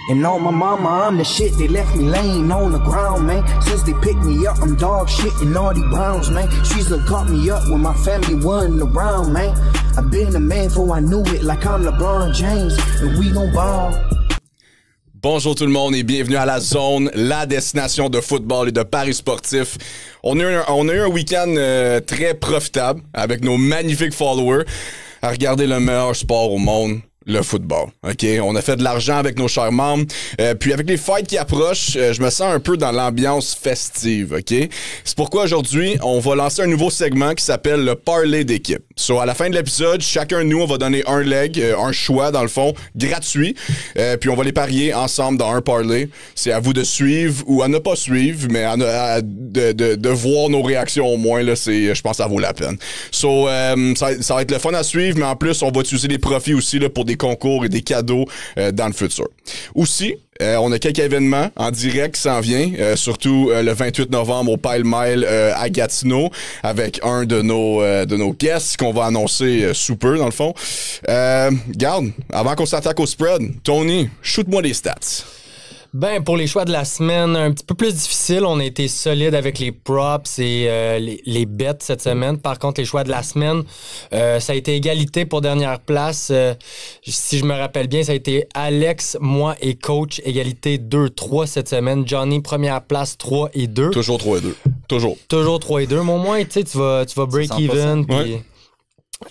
And on my mama, I'm the shit. They left me laying on the ground, man. Since they picked me up, I'm dog shit and all these Browns, man. She's done caught me up when my family wasn't around, man. I've been a man before I knew it, like I'm LeBron James, and we gon' ball. Bonjour tout le monde et bienvenue à La Zone, la destination de football et de paris sportifs. On a eu un week-end très profitable avec nos magnifiques followers à regarder le meilleur sport au monde. Le football, OK? On a fait de l'argent avec nos chers membres. Puis avec les fights qui approchent, je me sens un peu dans l'ambiance festive, OK? C'est pourquoi aujourd'hui, on va lancer un nouveau segment qui s'appelle le Parlay d'équipe. À la fin de l'épisode, chacun de nous, on va donner un leg, un choix, dans le fond, gratuit. Puis on va les parier ensemble dans un parlay. C'est à vous de suivre ou à ne pas suivre, mais de voir nos réactions au moins, là, je pense que ça vaut la peine. Ça va être le fun à suivre, mais en plus, on va utiliser les profits aussi là, pour des concours et des cadeaux dans le futur. Aussi, on a quelques événements en direct qui s'en vient, surtout le 28 novembre au Pile Mile à Gatineau avec un de nos guests qu'on va annoncer sous peu dans le fond. Garde, avant qu'on s'attaque au spread, Tony, shoot-moi des stats. Ben, pour les choix de la semaine, un petit peu plus difficile. On a été solide avec les props et les bets cette semaine. Par contre, les choix de la semaine, ça a été égalité pour dernière place. Si je me rappelle bien, ça a été Alex, moi et Coach, égalité 2-3 cette semaine. Johnny, première place, 3 et 2. Toujours 3 et 2. Toujours 3 et 2. Mais au moins, tu sais, tu vas break even. Puis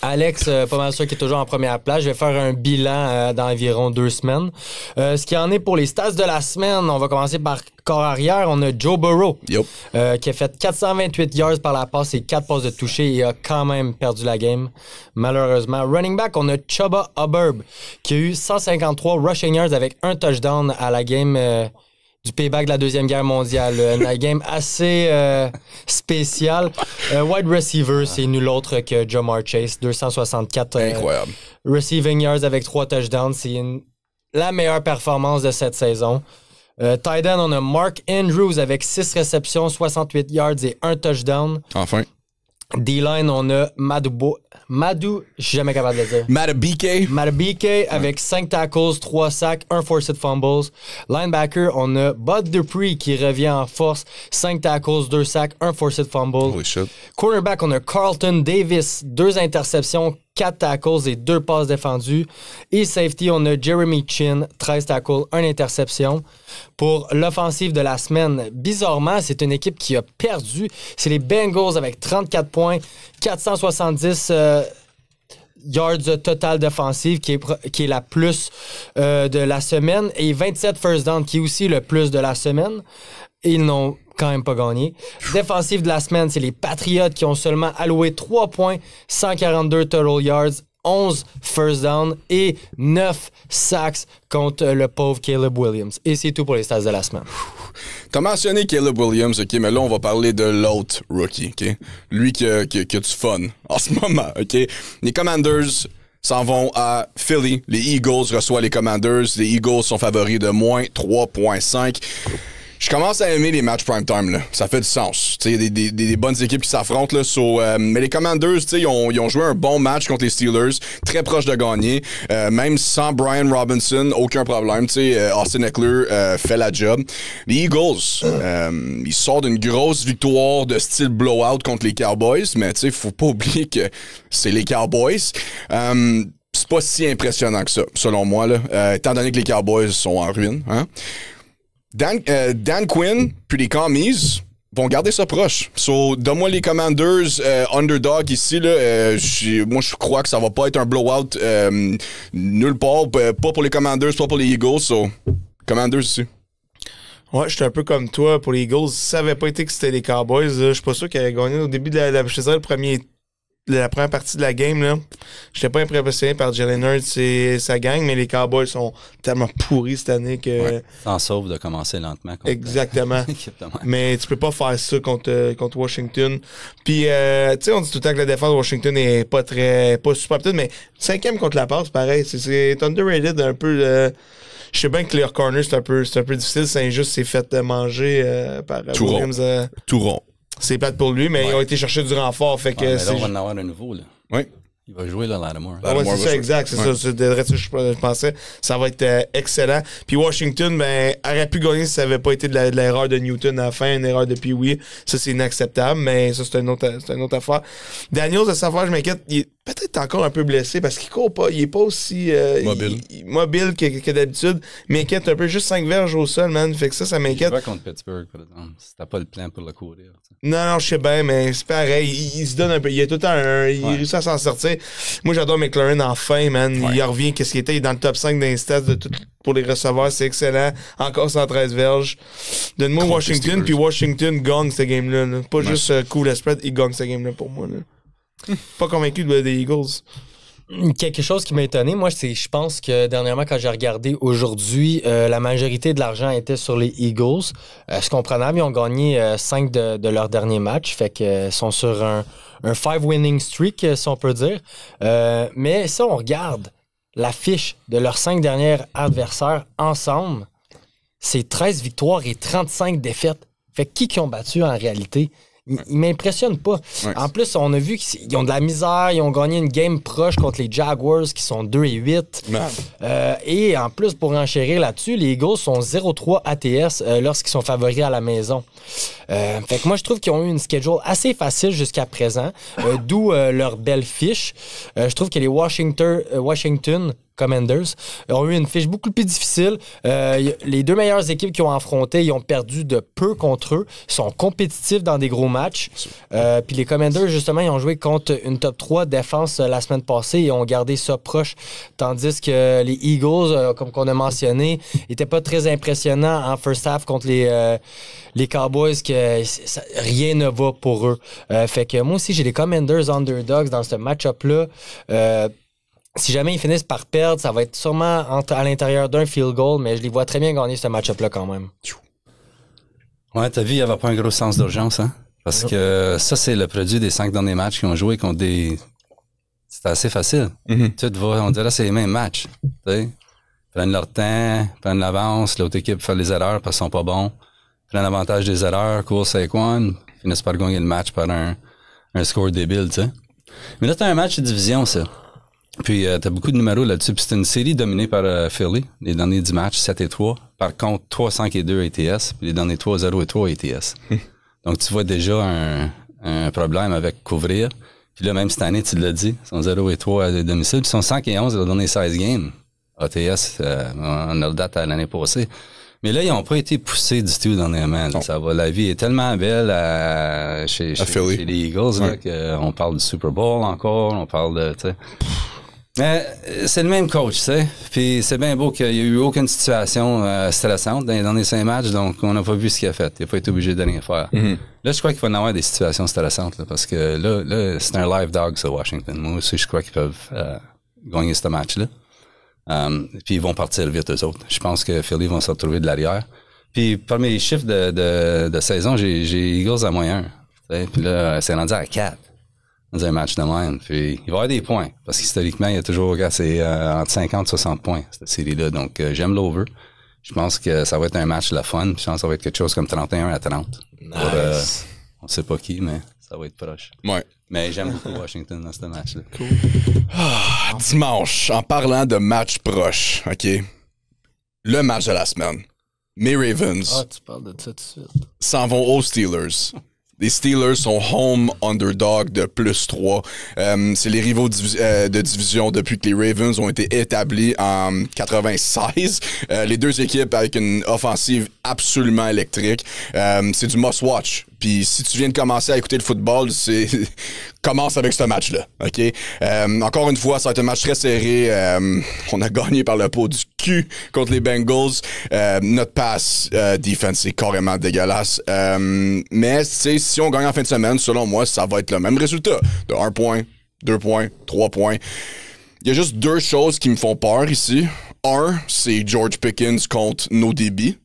Alex, pas mal sûr qu'il est toujours en première place. Je vais faire un bilan dans environ 2 semaines. Ce qui en est pour les stats de la semaine, on va commencer par corps arrière. On a Joe Burrow qui a fait 428 yards par la passe et 4 passes de toucher et a quand même perdu la game, malheureusement. Running back, on a Chuba Hubbard qui a eu 153 rushing yards avec un touchdown à la game du payback de la Deuxième Guerre mondiale. Une game assez spéciale. Wide receiver, c'est nul autre que Jamar Chase. 264 incroyable. Receiving yards avec 3 touchdowns. C'est la meilleure performance de cette saison. Tight end, on a Mark Andrews avec 6 réceptions, 68 yards et 1 touchdown. Enfin. D-line, on a Madou, je suis jamais capable de le dire. Madubuike avec 5 tackles, 3 sacks, 1 forced fumbles. Linebacker, on a Bud Dupree qui revient en force, 5 tackles, 2 sacks, 1 forced fumble. Holy shit. Cornerback, on a Carlton Davis, 2 interceptions, 4 tackles et 2 passes défendues. Et safety, on a Jeremy Chin, 13 tackles, 1 interception. Pour l'offensive de la semaine, bizarrement, c'est une équipe qui a perdu. C'est les Bengals avec 34 points, 470 yards total d'offensive, qui est la plus de la semaine, et 27 first down, qui est aussi le plus de la semaine. Et ils n'ont quand même pas gagné. Défensive de la semaine, c'est les Patriots qui ont seulement alloué 3 points, 142 total yards, 11 first down et 9 sacks contre le pauvre Caleb Williams. Et c'est tout pour les stats de la semaine. T'as mentionné Caleb Williams, OK, mais là, on va parler de l'autre rookie, OK? Lui qui a du fun en ce moment, OK? Les Commanders s'en vont à Philly. Les Eagles reçoivent les Commanders. Les Eagles sont favoris de moins 3,5. Je commence à aimer les matchs prime time, là. Ça fait du sens. Il y a des bonnes équipes qui s'affrontent, là. Mais les Commanders, ils ont joué un bon match contre les Steelers, très proche de gagner. Même sans Brian Robinson, aucun problème. Austin Eckler fait la job. Les Eagles, ils sortent d'une grosse victoire de style blowout contre les Cowboys, mais faut pas oublier que c'est les Cowboys. C'est pas si impressionnant que ça, selon moi, là. Étant donné que les Cowboys sont en ruine, hein? Dan Quinn puis les Commies vont garder ça proche. Donne-moi les Commanders underdog ici. Là, moi, je crois que ça va pas être un blowout nulle part. Pas pour les Commanders, pas pour les Eagles. Commanders ici. Ouais, je suis un peu comme toi. Pour les Eagles, si ça avait pas été que c'était les Cowboys, je suis pas sûr qu'ils avaient gagné au début de la première partie de la game, là. J'étais pas impressionné par Jalen Hurts et sa gang, mais les Cowboys sont tellement pourris cette année que... Ouais. S'en sauve de commencer lentement. Exactement. Mais tu peux pas faire ça contre Washington. Puis, tu sais, on dit tout le temps que la défense de Washington est pas super petite, mais 5e contre la passe, pareil. C'est underrated un peu... Je sais bien que leur corner, c'est un peu difficile. Saint-Just s'est fait manger par Williams. Tout rond. C'est plate pour lui, mais ils ont été chercher du renfort. Fait que là, on va en avoir de nouveau. Là. Oui. Il va jouer là, Lattimore. Ouais, c'est ça, exact. C'est ça. C'est ça, je pensais. Ça va être excellent. Puis Washington, aurait pu gagner si ça n'avait pas été de l'erreur de Newton à la fin, une erreur de Pee-wee. Ça, c'est inacceptable, mais ça, c'est une autre affaire. Daniels, de sa affaire, je m'inquiète. Il est peut-être encore un peu blessé parce qu'il court pas. Il est pas aussi mobile que d'habitude. Il m'inquiète un peu. Juste 5 verges au sol, man. Fait que ça m'inquiète. Il va contre Pittsburgh, par exemple. C'était pas le plan pour le courir. Non, je sais bien, mais c'est pareil. Il se donne un peu. Il a tout le temps il réussit à s'en sortir. Moi, j'adore McLaurin enfin, man. Ouais. Il revient, qu'est-ce qu'il était? Il est dans le top 5 des stats pour les receveurs. C'est excellent. Encore 113 verges. Donne-moi Washington, puis Washington gagne cette game-là. Là. Pas juste cool à spread, il gagne cette game-là pour moi. Là. Pas convaincu des Eagles. Quelque chose qui m'a étonné, moi, c'est je pense que dernièrement, quand j'ai regardé aujourd'hui, la majorité de l'argent était sur les Eagles. Ce comprenable, ils ont gagné 5 de leurs derniers matchs, fait qu'ils sont sur un 5-winning streak, si on peut dire. Mais ça, on regarde la fiche de leurs 5 derniers adversaires ensemble, c'est 13 victoires et 35 défaites. Fait qui ont battu en réalité? Ils m'impressionnent pas. Ouais. En plus, on a vu qu'ils ont de la misère. Ils ont gagné une game proche contre les Jaguars qui sont 2-8. Et en plus, pour enchérir là-dessus, les Eagles sont 0-3 ATS lorsqu'ils sont favoris à la maison. Fait que moi, je trouve qu'ils ont eu une schedule assez facile jusqu'à présent, d'où leur belle fiche. Je trouve que les Washington Commanders ont eu une fiche beaucoup plus difficile. Les 2 meilleures équipes qui ont affronté, ils ont perdu de peu contre eux. Ils sont compétitifs dans des gros matchs. Puis les Commanders, justement, ils ont joué contre une top 3 défense la semaine passée et ont gardé ça proche. Tandis que les Eagles, comme qu'on a mentionné, n'étaient pas très impressionnants en first half contre les Cowboys, que rien ne va pour eux. Fait que moi aussi, j'ai les Commanders underdogs dans ce match-up-là. Si jamais ils finissent par perdre, ça va être sûrement à l'intérieur d'un field goal, mais je les vois très bien gagner ce match-up-là quand même. Ouais, t'as vu, il n'y avait pas un gros sens d'urgence, hein? Parce que ça, c'est le produit des 5 derniers matchs qu'ils ont joué contre des... C'était assez facile. On dirait que c'est les mêmes matchs. Ils prennent leur temps, prennent l'avance, l'autre équipe fait les erreurs parce qu'ils sont pas bons, prennent l'avantage des erreurs, courent Saquon, finissent par gagner le match par un score débile, tu sais. Mais là, t'as un match de division, ça. Puis, t'as beaucoup de numéros là-dessus. Puis, c'est une série dominée par Philly. Les derniers 10 matchs, 7-3. Par contre, 3-5-2 ATS. Puis, les derniers 3-0-3 ATS. Donc, tu vois déjà un problème avec couvrir. Puis là, même cette année, tu l'as dit, ils sont 0-3 à domicile. Puis, ils sont 5-11 dans les derniers 16 games. ATS, on a le date à l'année passée. Mais là, ils n'ont pas été poussés du tout dernièrement. Ça va, la vie est tellement belle chez les Eagles là, qu'on parle du Super Bowl encore. On parle de... Mais c'est le même coach, tu sais. Puis c'est bien beau qu'il n'y ait eu aucune situation stressante dans les 5 matchs, donc on n'a pas vu ce qu'il a fait. Il n'a pas été obligé de rien faire. Là, je crois qu'il va y avoir des situations stressantes, là, parce que là, c'est un live dog, ça, Washington. Moi aussi, je crois qu'ils peuvent gagner ce match-là. Puis ils vont partir vite, eux autres. Je pense que Philly vont se retrouver de l'arrière. Puis parmi les chiffres de saison, j'ai Eagles à -1. Puis là, c'est rendu à 4. Dans un match de même. Puis, il va y avoir des points. Parce qu'historiquement, il y a toujours entre 50 et 60 points, cette série-là. Donc, j'aime l'over. Je pense que ça va être un match de la fun. Je pense que ça va être quelque chose comme 31-30. Nice. On sait pas qui, mais ça va être proche. Ouais. Mais j'aime beaucoup Washington dans ce match-là. Cool. Dimanche, en parlant de match proche, OK? Le match de la semaine. Mes Ravens. Ah, tu parles de ça tout de suite. S'en vont aux Steelers. Les Steelers sont home underdog de +3. C'est les rivaux de division depuis que les Ravens ont été établis en 96. Les 2 équipes avec une offensive absolument électrique. C'est du must-watch. Puis si tu viens de commencer à écouter le football, commence avec ce match-là, OK? Encore une fois, ça va être un match très serré. On a gagné par le pot du cul contre les Bengals. Notre pass defense, c'est carrément dégueulasse. Mais si on gagne en fin de semaine, selon moi, ça va être le même résultat. De 1 point, 2 points, 3 points. Il y a juste 2 choses qui me font peur ici. 1, c'est George Pickens contre No DB.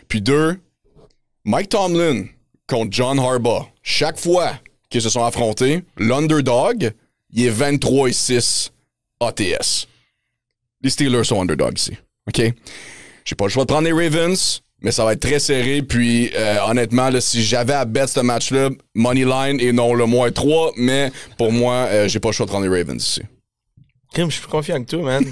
Puis 2, Mike Tomlin contre John Harbaugh. Chaque fois qu'ils se sont affrontés, l'underdog, il est 23-6 ATS. Les Steelers sont underdogs ici. OK? J'ai pas le choix de prendre les Ravens, mais ça va être très serré. Puis honnêtement, là, si j'avais à bet ce match-là, Moneyline et non le moins 3, mais pour moi, j'ai pas le choix de prendre les Ravens ici. Je suis confiant avec toi, man.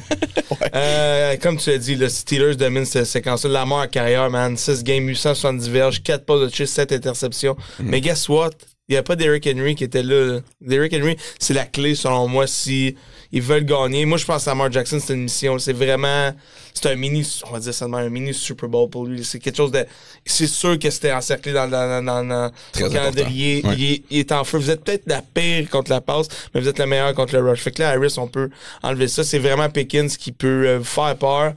Comme tu l'as dit, le Steelers domine cette séquence-là. Lamar en carrière, man. 6 games, 870 verges, 4 passes de toucher, 7 interceptions. Mais guess what? Il n'y a pas Derrick Henry qui était là. Derrick Henry, c'est la clé, selon moi, si ils veulent gagner. Moi, je pense que Lamar Jackson, c'est une mission. C'est vraiment... C'est un mini... On va dire ça de même, un mini Super Bowl pour lui. C'est quelque chose de... C'est sûr que c'était encerclé dans le calendrier. Ouais. Il est en feu. Vous êtes peut-être la pire contre la passe, mais vous êtes le meilleur contre le rush. Fait que là, Harris, on peut enlever ça. C'est vraiment Pickens qui peut faire peur.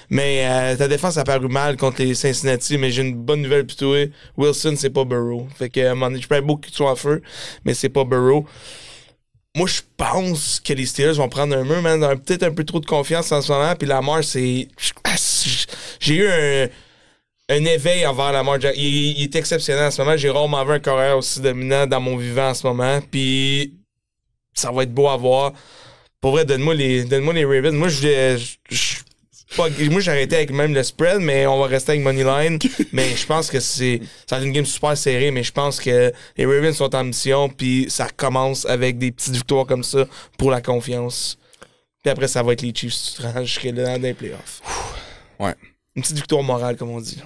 Mais ta défense a paru mal contre les Cincinnati, mais j'ai une bonne nouvelle plutôt. Wilson, c'est pas Burrow. Fait que, à un moment donné, je peux beaucoup qu'ils soient en feu, mais c'est pas Burrow. Moi, je pense que les Steelers vont prendre un mur, man. Peut-être un peu trop de confiance en ce moment. Puis Lamar, c'est... J'ai eu un éveil envers Lamar Jackson. Il est exceptionnel en ce moment. J'ai rarement vu un carrière aussi dominant dans mon vivant en ce moment. Puis ça va être beau à voir. Pour vrai, donne-moi les Ravens. Moi, moi, j'ai arrêté avec même le spread, mais on va rester avec Moneyline. Mais je pense que ça va être une game super serrée, mais je pense que les Ravens sont en mission, puis ça commence avec des petites victoires comme ça pour la confiance. Puis après, ça va être les Chiefs jusqu'à dans les playoffs. Ouais. Une petite victoire morale, comme on dit.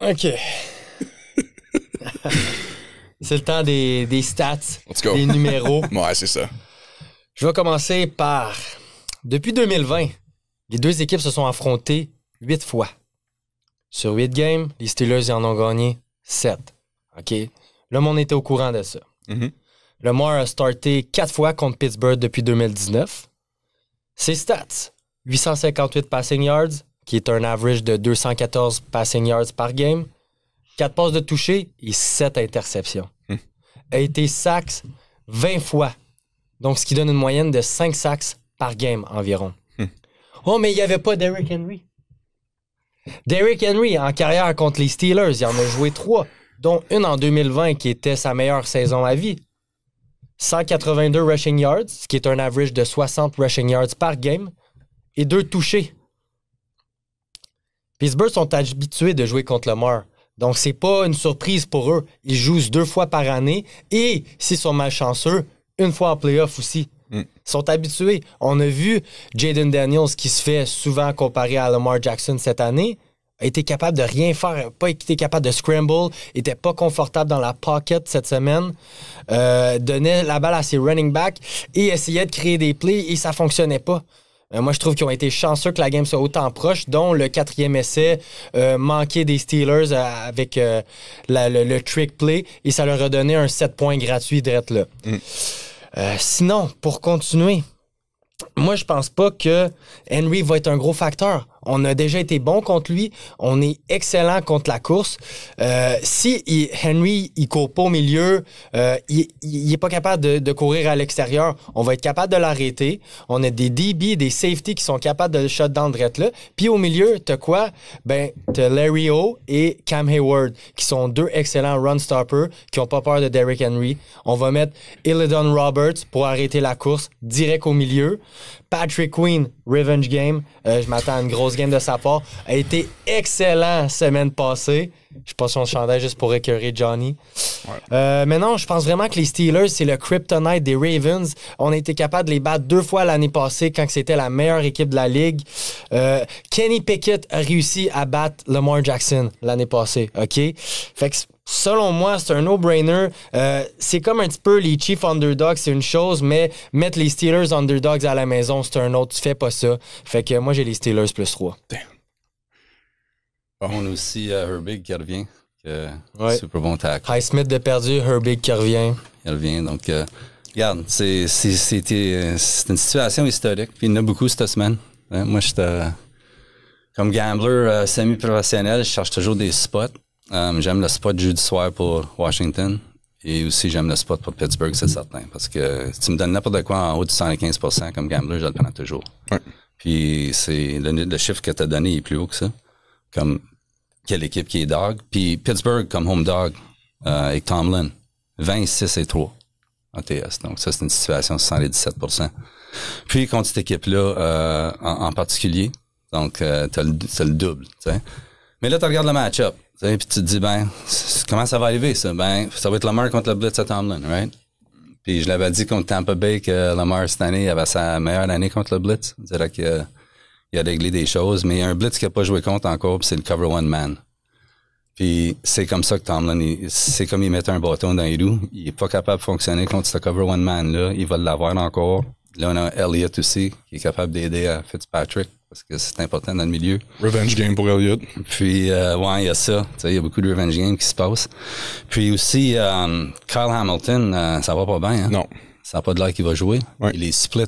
OK. C'est le temps des stats, des numéros. Ouais, c'est ça. Je vais commencer par... Depuis 2020, les deux équipes se sont affrontées 8 fois. Sur 8 games, les Steelers en ont gagné 7. OK? Le monde était au courant de ça. Mm-hmm. Lamar a starté 4 fois contre Pittsburgh depuis 2019. Ses stats, 858 passing yards, qui est un average de 214 passing yards par game, 4 passes de toucher et 7 interceptions. A été sacked 20 fois, donc ce qui donne une moyenne de 5 sacks par game environ. Oh, mais il n'y avait pas Derrick Henry. Derrick Henry, en carrière contre les Steelers, il en a joué 3, dont une en 2020 qui était sa meilleure saison à vie. 182 rushing yards, ce qui est un average de 60 rushing yards par game, et 2 touchés. Pittsburgh sont habitués de jouer contre Lamar. Donc, c'est pas une surprise pour eux. Ils jouent 2 fois par année, et s'ils sont malchanceux, 1 fois en playoff aussi. Ils sont habitués. On a vu Jaden Daniels, qui se fait souvent comparer à Lamar Jackson cette année, a été capable de rien faire, pas été capable de scramble, était pas confortable dans la pocket cette semaine, donnait la balle à ses running backs et essayait de créer des plays et ça fonctionnait pas. Moi, je trouve qu'ils ont été chanceux que la game soit autant proche, dont le 4e essai manqué des Steelers avec le trick play et ça leur a donné un 7 points gratuit direct là. Sinon, pour continuer, moi, je pense pas que Henry va être un gros facteur. On a déjà été bon contre lui. On est excellent contre la course. Si Henry, il court pas au milieu, il est pas capable de courir à l'extérieur, on va être capable de l'arrêter. On a des DB, des safety qui sont capables de shut down direct là. Puis au milieu, t'as quoi? Ben, t'as Larry O et Cam Hayward, qui sont 2 excellents run stoppers, qui ont pas peur de Derrick Henry. On va mettre Elydan Roberts pour arrêter la course direct au milieu. Patrick Queen, revenge game. Je m'attends à une grosse game de sa part. A été excellent semaine passée. Je passe son chandail juste pour écœurer Johnny. Ouais. Mais non, je pense vraiment que les Steelers, c'est le kryptonite des Ravens. On a été capable de les battre 2 fois l'année passée quand c'était la meilleure équipe de la ligue. Kenny Pickett a réussi à battre Lamar Jackson l'année passée. OK? Fait que selon moi, c'est un no-brainer. C'est comme un petit peu les Chiefs underdogs, c'est une chose, mais mettre les Steelers underdogs à la maison, c'est un autre. Tu fais pas ça. Fait que moi, j'ai les Steelers plus 3. Damn. On a aussi Herbig qui revient. Super bon tackle. Highsmith de perdu, Herbig qui revient. Il revient. Donc, regarde, c'est une situation historique. Puis il y en a beaucoup cette semaine. Moi, comme gambler semi-professionnel, je cherche toujours des spots. J'aime le spot jeudi soir pour Washington. Et aussi, j'aime le spot pour Pittsburgh, c'est certain. Parce que si tu me donnes n'importe quoi en haut de 115% comme gambler, je le prends toujours. Ouais. Puis c'est le chiffre que tu as donné est plus haut que ça. Comme quelle équipe qui est dog. Puis Pittsburgh comme home dog avec Tomlin, 26-3 en TS. Donc ça, c'est une situation 117%. Puis contre cette équipe-là en particulier, donc t'as le double, tu sais. Mais là, tu regardes le match-up. Puis tu te dis, comment ça va arriver, ça? Ça va être Lamar contre le Blitz à Tomlin, right? Puis je l'avais dit contre Tampa Bay que Lamar, cette année, avait sa meilleure année contre le Blitz. Je dirais qu'il a réglé des choses, mais il y a un Blitz qu'il n'a pas joué contre encore, puis c'est le cover one man. Puis c'est comme ça que Tomlin, c'est comme il met un bâton dans les roues. Il est pas capable de fonctionner contre ce cover one man-là. Il va l'avoir encore. Là, on a Elliott aussi, qui est capable d'aider à Fitzpatrick, parce que c'est important dans le milieu. Revenge game pour Elliott. Puis, il y a ça. Il y a beaucoup de revenge game qui se passe. Puis aussi, Kyle Hamilton, ça va pas bien. Hein? Non. Ça n'a pas de l'air qu'il va jouer. Ouais. Les splits,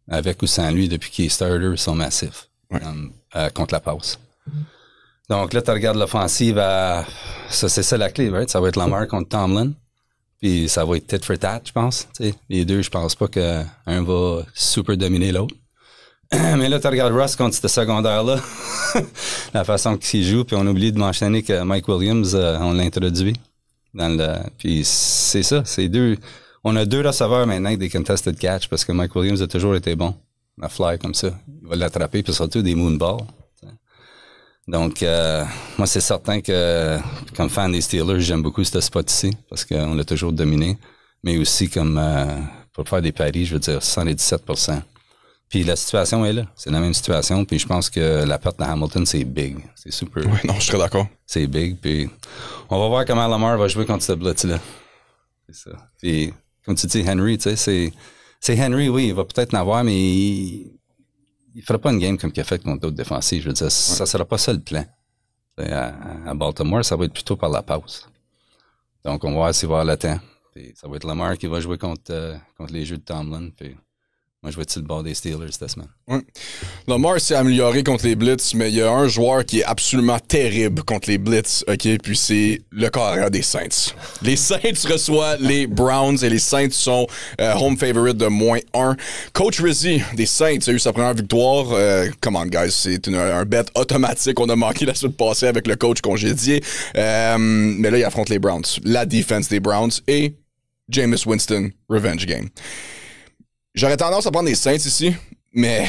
avec ou sans lui, depuis qu'il est starter, sont massifs contre la passe. Donc là, tu regardes l'offensive c'est ça la clé, right? Ça va être Lamar contre Tomlin. Puis ça va être tit for tat, je pense. T'sais. Les deux, je pense pas qu'un va super dominer l'autre. Mais là, tu regardes Russ contre ce secondaire-là. La façon qu'il joue. Puis on a oublié de mentionner que Mike Williams, on l'a introduit. Puis c'est ça. C'est deux. On a deux receveurs maintenant avec des contested catch parce que Mike Williams a toujours été bon à fly comme ça. Il va l'attraper, puis surtout des moonballs. Donc, moi, c'est certain que, comme fan des Steelers, j'aime beaucoup ce spot ici, parce qu'on l'a toujours dominé. Mais aussi, comme pour faire des paris, je veux dire, 77%. Puis la situation est là. C'est la même situation. Puis je pense que la perte de Hamilton, c'est big. C'est super. Oui, non, je serais d'accord. C'est big. Puis on va voir comment Lamar va jouer contre ce blitz-là. C'est ça. Puis, comme tu dis, Henry, tu sais, c'est Henry, oui, il va peut-être en avoir, mais il fera pas une game comme qu'il a fait contre d'autres défensifs. Je veux dire, ça sera pas ça le plan. À Baltimore, ça va être plutôt par la passe. Donc, on va voir s'il va avoir le temps. Puis, ça va être Lamar qui va jouer contre les jeux de Tomlin. Puis, moi, je vais être sur le bord des Steelers cette semaine. Ouais. Lamar s'est amélioré contre les Blitz, mais il y a un joueur qui est absolument terrible contre les Blitz, OK? Puis c'est le carrière des Saints. Les Saints reçoivent les Browns et les Saints sont home favorite de -1. Coach Rizzi des Saints a eu sa première victoire. Come on, guys, c'est un bet automatique. On a manqué la semaine passée avec le coach congédié. Mais là, il affronte les Browns. La défense des Browns et Jameis Winston, revenge game. J'aurais tendance à prendre les Saints ici, mais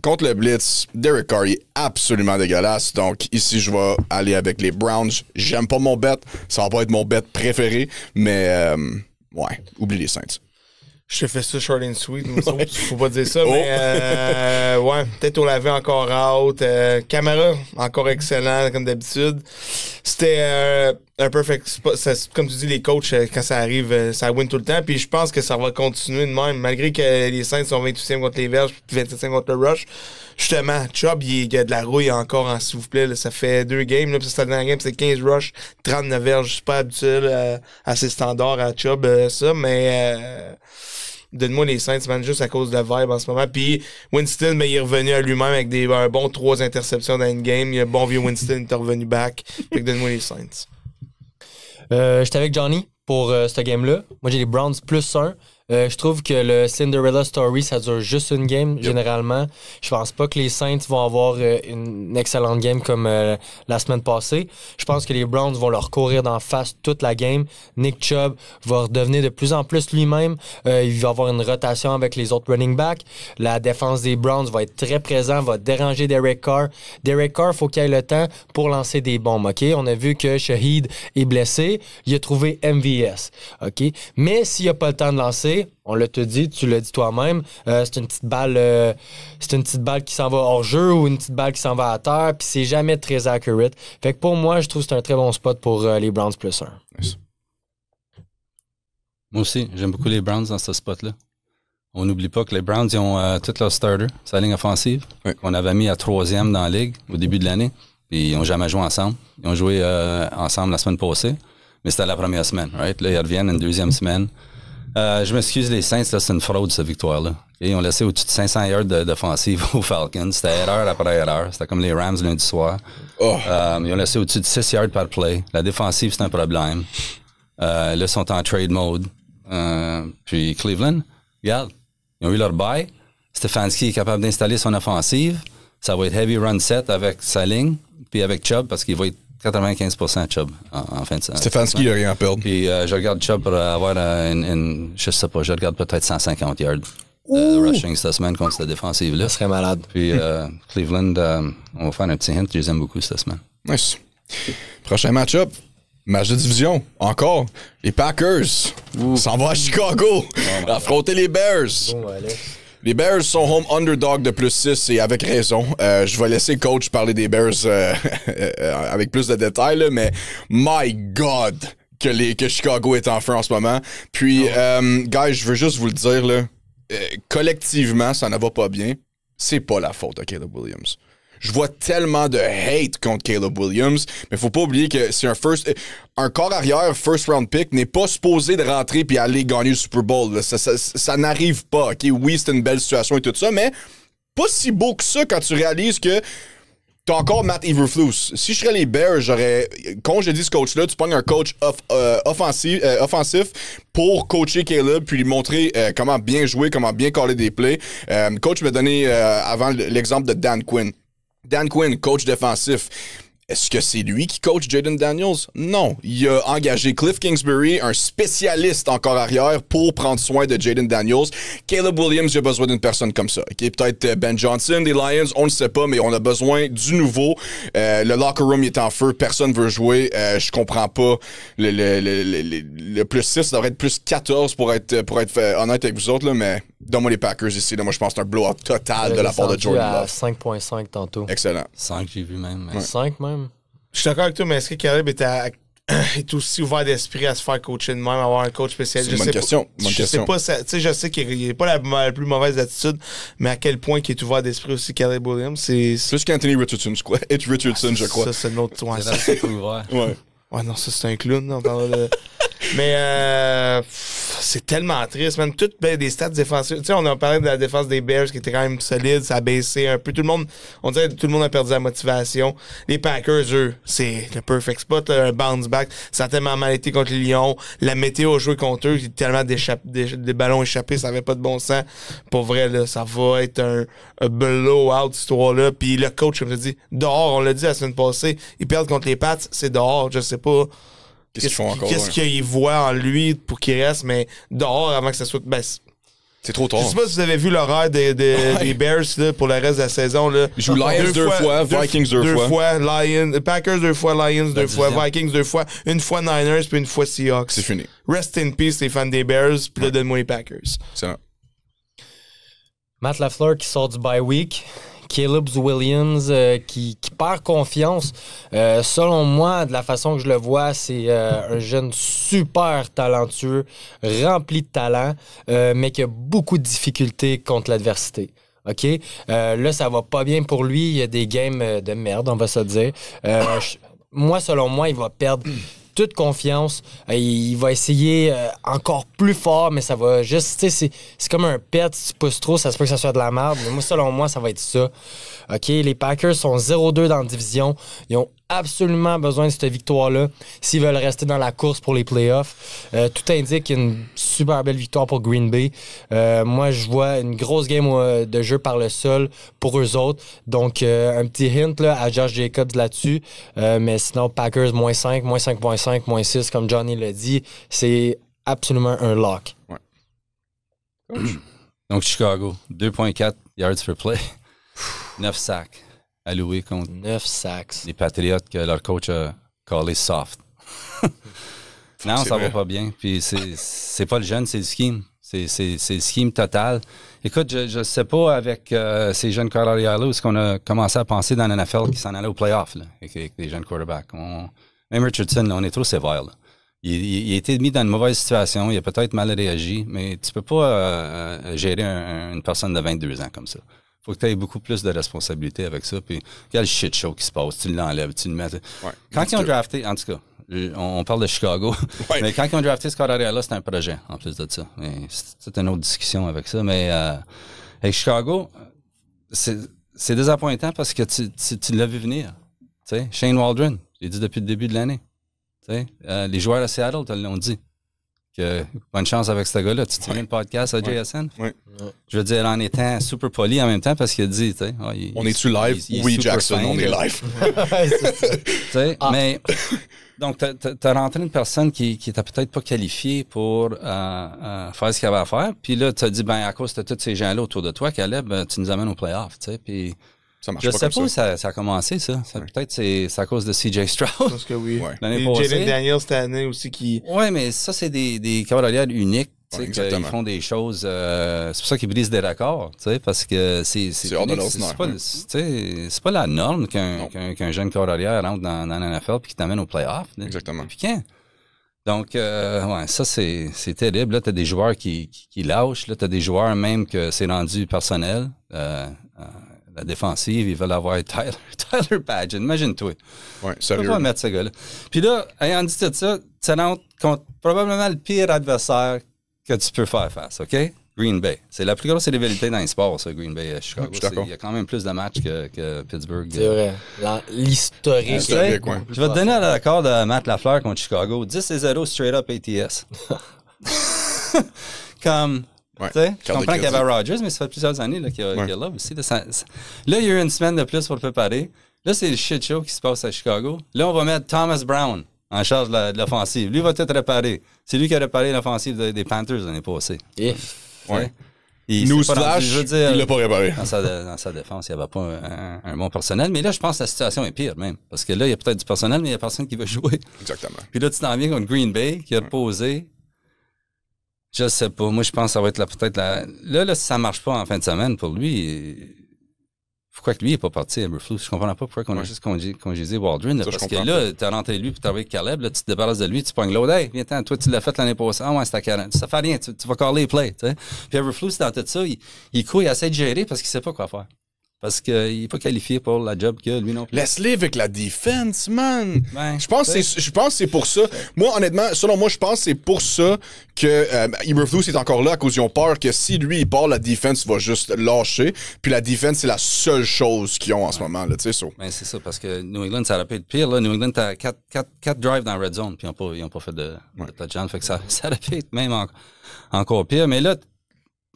contre le Blitz, Derek Carr est absolument dégueulasse. Donc ici, je vais aller avec les Browns. J'aime pas mon bet. Ça va pas être mon bet préféré, mais ouais, oublie les Saints. Je te fais ça short and sweet. Faut pas dire ça, mais ouais, peut-être on l'avait encore out. Camara, encore excellent, comme d'habitude. C'était un perfect spot. Comme tu dis, les coachs, quand ça arrive, ça win tout le temps. Puis je pense que ça va continuer de même. Malgré que les Saints sont 28e contre les Verges, puis 27e contre le Rush. Justement, Chubb, il y a de la rouille encore, s'il vous plaît. Là, ça fait 2 games. Là, puis cette dernière game, c'est 15 rush, 39 verges. Super habituel à ses standards à Chubb, ça. Mais donne-moi les Saints, man, juste à cause de la vibe en ce moment. Puis Winston, mais il est revenu à lui-même avec un bon 3 interceptions dans une game. Il y a bon vieux Winston qui est revenu back. Fait que donne-moi les Saints. J'étais avec Johnny pour ce game-là. Moi, j'ai les Browns +1. Je trouve que le Cinderella Story, ça dure juste une game, généralement. Je pense pas que les Saints vont avoir une excellente game comme la semaine passée. Je pense que les Browns vont leur courir d'en face toute la game. Nick Chubb va redevenir de plus en plus lui-même. Il va avoir une rotation avec les autres running backs. La défense des Browns va être très présente, va déranger Derek Carr. Derek Carr, faut qu'il ait le temps pour lancer des bombes, OK? On a vu que Shaheed est blessé. Il a trouvé MVS, OK? Mais s'il n'a pas le temps de lancer, on l'a te dit, tu l'as dit toi-même, c'est une petite balle qui s'en va hors jeu ou une petite balle qui s'en va à terre, puis c'est jamais très accurate. Fait que pour moi, je trouve que c'est un très bon spot pour les Browns +1. Nice. Moi aussi, j'aime beaucoup les Browns dans ce spot-là. On n'oublie pas que les Browns, ils ont tous leurs starters, sa ligne offensive, qu'on avait mis à 3e dans la ligue au début de l'année, puis ils n'ont jamais joué ensemble. Ils ont joué ensemble la semaine passée, mais c'était la première semaine, right? Là, ils reviennent une deuxième semaine. Je m'excuse les Saints, là, c'est une fraude cette victoire-là. Ils ont laissé au-dessus de 500 yards d'offensive aux Falcons. C'était erreur après erreur. C'était comme les Rams lundi soir. Ils ont laissé au-dessus de 6 yards par play. La défensive, c'est un problème. Là, ils sont en trade mode. Puis Cleveland, regarde, ils ont eu leur bye. Stefanski est capable d'installer son offensive. Ça va être heavy run set avec sa ligne, puis avec Chubb, parce qu'il va être 95% Chubb en fin de semaine. Stefanski, il n'a rien à perdre. Puis je regarde Chubb pour avoir je sais pas, je regarde peut-être 150 yards de rushing cette semaine contre cette défensive-là. Ça serait malade. Puis Cleveland, on va faire un petit hint, je les aime beaucoup cette semaine. Nice. Prochain match-up. Match de division. Encore. Les Packers s'en vont à Chicago. Affronter les Bears. Les Bears sont home underdog de +6 et avec raison. Je vais laisser le coach parler des Bears avec plus de détails, là, mais my God que Chicago est en feu en ce moment. Puis, guys, je veux juste vous le dire, là, collectivement, ça ne va pas bien. C'est pas la faute de Caleb Williams. Je vois tellement de hate contre Caleb Williams, mais faut pas oublier que c'est un corps arrière first round pick n'est pas supposé de rentrer puis aller gagner le Super Bowl. Là. Ça n'arrive pas. Okay? Oui, c'est une belle situation et tout ça, mais pas si beau que ça quand tu réalises que t'as encore Matt Eberflus. Si je serais les Bears, j'aurais congédié ce coach-là. Tu pognes un coach offensif pour coacher Caleb puis lui montrer comment bien jouer, comment bien caller des plays. Le coach m'a donné avant l'exemple de Dan Quinn. Dan Quinn, coach défensif. Est-ce que c'est lui qui coach Jaden Daniels? Non. Il a engagé Cliff Kingsbury, un spécialiste en corps arrière, pour prendre soin de Jaden Daniels. Caleb Williams, il a besoin d'une personne comme ça. Okay? Peut-être Ben Johnson des Lions, on ne sait pas, mais on a besoin du nouveau. Le locker room est en feu, personne veut jouer. Je comprends pas. Le +6, ça devrait être +14 pour être honnête avec vous autres, là, mais donne-moi les Packers ici. Là, moi, je pense que c'est un blow-up total de la part de Jordan Love. 5.5 tantôt. Excellent. 5, j'ai vu même. Ouais. 5 même. Je suis d'accord avec toi, mais est-ce que Caleb est aussi ouvert d'esprit à se faire coacher de même, avoir un coach spécialiste? C'est une bonne question. Je sais pas, je sais qu'il n'est pas la plus mauvaise attitude, mais à quel point il est ouvert d'esprit aussi, Caleb Williams, c'est... Plus qu'Anthony Richardson, je crois. Ça, c'est notre... Ouais, C'est ouvert. Ouais, non, ça, c'est un clown, là, on parle de... Mais c'est tellement triste, man. Toutes des stats défensives. Tu sais, on a parlé de la défense des Bears qui était quand même solide, ça a baissé un peu. Tout le monde, on dirait que tout le monde a perdu la motivation. Les Packers, eux, c'est le perfect spot, là, un bounce back. Ça a tellement mal été contre les Lions. La météo a joué contre eux, tellement des ballons échappés, ça avait pas de bon sens. Pour vrai, là, ça va être un blowout, cette histoire-là. Puis le coach, comme je dis, dehors, on l'a dit la semaine passée, ils perdent contre les Pats, c'est dehors, je sais pas. Qu'est-ce qu'ils voient en lui pour qu'il reste, mais dehors avant que ça soit... Ben, c'est trop tard. Je sais pas si vous avez vu l'horaire des Bears là, pour le reste de la saison. Là. Ils jouent Lions deux fois, Vikings deux fois. Packers 2 fois, Lions 2 fois, Vikings 2 fois, une fois Niners puis une fois Seahawks. C'est fini. Rest in peace les fans des Bears, puis là donne-moi les Packers. C'est ça. Matt LaFleur qui sort du bye week. Caleb Williams qui perd confiance. Selon moi, de la façon que je le vois, c'est un jeune super talentueux, rempli de talent, mais qui a beaucoup de difficultés contre l'adversité. OK? Là, ça va pas bien pour lui. Il y a des games de merde, on va se dire. Moi, selon moi, il va perdre toute confiance. Il va essayer encore plus fort, mais ça va juste... Tu sais, c'est comme un pet. Si tu pousses trop, ça se peut que ça soit de la merde. Mais moi, selon moi, ça va être ça. OK? Les Packers sont 0-2 dans la division. Ils ont absolument besoin de cette victoire-là s'ils veulent rester dans la course pour les playoffs. Tout indique qu'il y a une super belle victoire pour Green Bay. Moi, je vois une grosse game de jeu par le sol pour eux autres. Donc, un petit hint là, à Josh Jacobs là-dessus. Mais sinon, Packers -5, -5.5, -6, comme Johnny l'a dit, c'est absolument un lock. Ouais. Donc, Chicago, 2.4 yards per play, 9 sacs alloués contre 9 sacks. Les Patriotes que leur coach a callé soft. Non, ça va pas bien. Puis c'est pas le jeune, c'est le scheme. C'est le scheme total. Écoute, je sais pas avec ces jeunes corps arrière-là où est-ce qu'on a commencé à penser dans la NFL qui s'en allait au playoff là, avec les jeunes quarterbacks. Même Richardson, là, on est trop sévère. Là. Il a été mis dans une mauvaise situation. Il a peut-être mal réagi, mais tu peux pas gérer une personne de 22 ans comme ça. Faut que tu aies beaucoup plus de responsabilité avec ça. Puis, il y a le shit show qui se passe. Tu l'enlèves, tu le mets. Ouais, quand ils ont drafté, en tout cas, on parle de Chicago, ouais. Mais quand ils ont drafté ce carrière-là, c'était un projet, en plus de ça. Mais c'est une autre discussion avec ça. Mais avec Chicago, c'est désappointant parce que tu l'as vu venir. Tu sais, Shane Waldron, je l'ai dit depuis le début de l'année. Tu sais, les joueurs à Seattle te l'ont dit. Que, bonne chance avec ce gars-là. Tu te souviens le podcast à JSN? Oui. Je veux dire, en étant super poli en même temps parce qu'il a dit, tu sais... on est-tu live? Oui, Jackson, fin, on est live. Tu sais, mais... Donc, t'as rentré une personne qui était peut-être pas qualifiée pour faire ce qu'il avait à faire. Puis là, t'as dit, ben à cause de tous ces gens-là autour de toi, Caleb, tu nous amènes au playoff, tu sais. Puis Ça marche Je pas sais comme pas où ça. ça a commencé, ça. Peut-être c'est à cause de CJ Stroud. Je pense que oui. Ouais. L'année Et passée. Jalen Daniels cette année aussi qui. Oui, mais ça, c'est des cavaliers uniques. Tu sais, exactement. qu'ils font des choses. C'est pour ça qu'ils brisent des records, tu sais, parce que c'est hors de unique. l'ordinaire. C'est pas la norme qu'un jeune cavalier rentre dans la NFL et qu'il t'amène au playoff. Exactement. Puis quand? Donc, ouais, ça, c'est terrible. Là, tu as des joueurs qui lâchent. Là, tu as des joueurs même que c'est rendu personnel. La défensive, ils veulent avoir Tyler Badgett. Imagine-toi. Ouais, Tu sérieux. peux pas mettre ce gars-là. Puis là, ayant dit tout ça, tu rentres contre probablement le pire adversaire que tu peux faire face, OK? Green Bay. C'est la plus grosse rivalité dans les sports, ça, Green Bay Chicago. Je suis d'accord. Il y a quand même plus de matchs que Pittsburgh. C'est vrai. L'historique. Historique, ouais. Je vais te donner l'accord de Matt Lafleur contre Chicago. 10-0 straight up ATS. Comme... Ouais. Tu sais, je Carte de comprends qu'il y avait crédit. Rodgers, mais ça fait plusieurs années qu'il y a Ouais. là aussi. Là, il y a eu une semaine de plus pour le préparer. Là, c'est le shit show qui se passe à Chicago. Là, on va mettre Thomas Brown en charge de l'offensive. Lui va tout réparer. C'est lui qui a réparé l'offensive des Panthers l'année passée. Ouais. Nous Newsflash, il l'a pas réparé. Dans sa défense, il n'y avait pas un bon personnel. Mais là, je pense que la situation est pire même. Parce que là, il y a peut-être du personnel, mais il n'y a personne qui veut jouer. Exactement. Puis là, tu t'en viens contre Green Bay qui a posé. Je sais pas. Moi, je pense que ça va être peut-être la. Là, si ça marche pas en fin de semaine pour lui, pourquoi que lui n'est pas parti à Eberflus? Je comprends pas pourquoi on a juste congédié Waldron. Là, Ça, je parce que comprends là, tu as rentré lui puis tu as avec Caleb, là, tu te débarrasses de lui, tu pognes l'autre. Hey, viens-t'en, toi, tu l'as fait l'année passée. Ah ouais, c'est à 40. Ça fait rien, tu vas caller les plays. Tu sais. Puis Eberflus, dans tout ça, il court, il essaie de gérer parce qu'il sait pas quoi faire. Parce qu'il n'est pas qualifié pour la job que lui non plus. Laisse-les avec la defense, man. Ben, Je pense que c'est pour ça. Moi, honnêtement, selon moi, je pense que c'est pour ça que Eberflus est encore là à cause qu'ils ont peur que si lui, il part, la defense va juste lâcher. Puis la defense, c'est la seule chose qu'ils ont en ce moment, là, tu sais, Ben, c'est ça, parce que New England, ça aurait pu être pire. Là. New England, t'as 4 drives dans Red Zone, puis ils n'ont pas fait de touchdown. Fait que ça aurait pu être même encore pire. Mais là,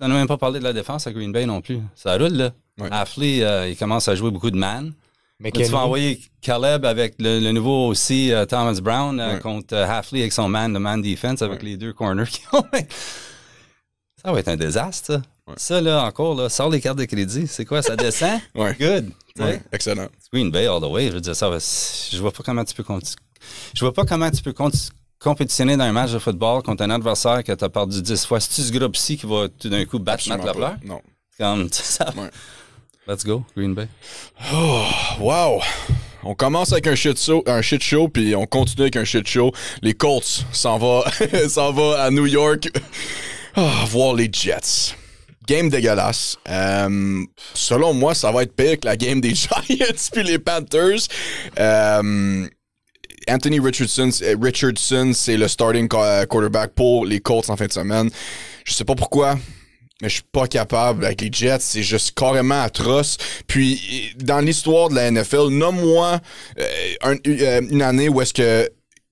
on n'a même pas parlé de la défense à Green Bay non plus. Ça roule, là. Ouais. Affley, il commence à jouer beaucoup de man. Mais Tu vas envoyer Caleb avec le nouveau aussi Thomas Brown contre Hafley avec son man defense avec les deux corners qui ont. Ça va être un désastre, ça. Ouais. Ça, là, encore, là, sors les cartes de crédit. C'est quoi, ça descend? Ouais. Good. Ouais, excellent. Green Bay all the way. Je veux dire, ça va. Je vois pas comment tu peux compétitionner dans un match de football contre un adversaire que tu as perdu 10 fois. C'est-tu ce groupe-ci qui va tout d'un coup battre Matt Absolument Lafleur? pas. Non. Comme ça. Ouais. Let's go, Green Bay. Oh, wow! On commence avec un shit show, puis on continue avec un shit show. Les Colts s'en va à New York voir les Jets. Game dégueulasse. Selon moi, ça va être pire que la game des Giants puis les Panthers. Anthony Richardson, c'est le starting quarterback pour les Colts en fin de semaine. Je sais pas pourquoi, mais je suis pas capable. Avec les Jets, c'est juste carrément atroce. Puis, dans l'histoire de la NFL, nomme-moi une année où est-ce que,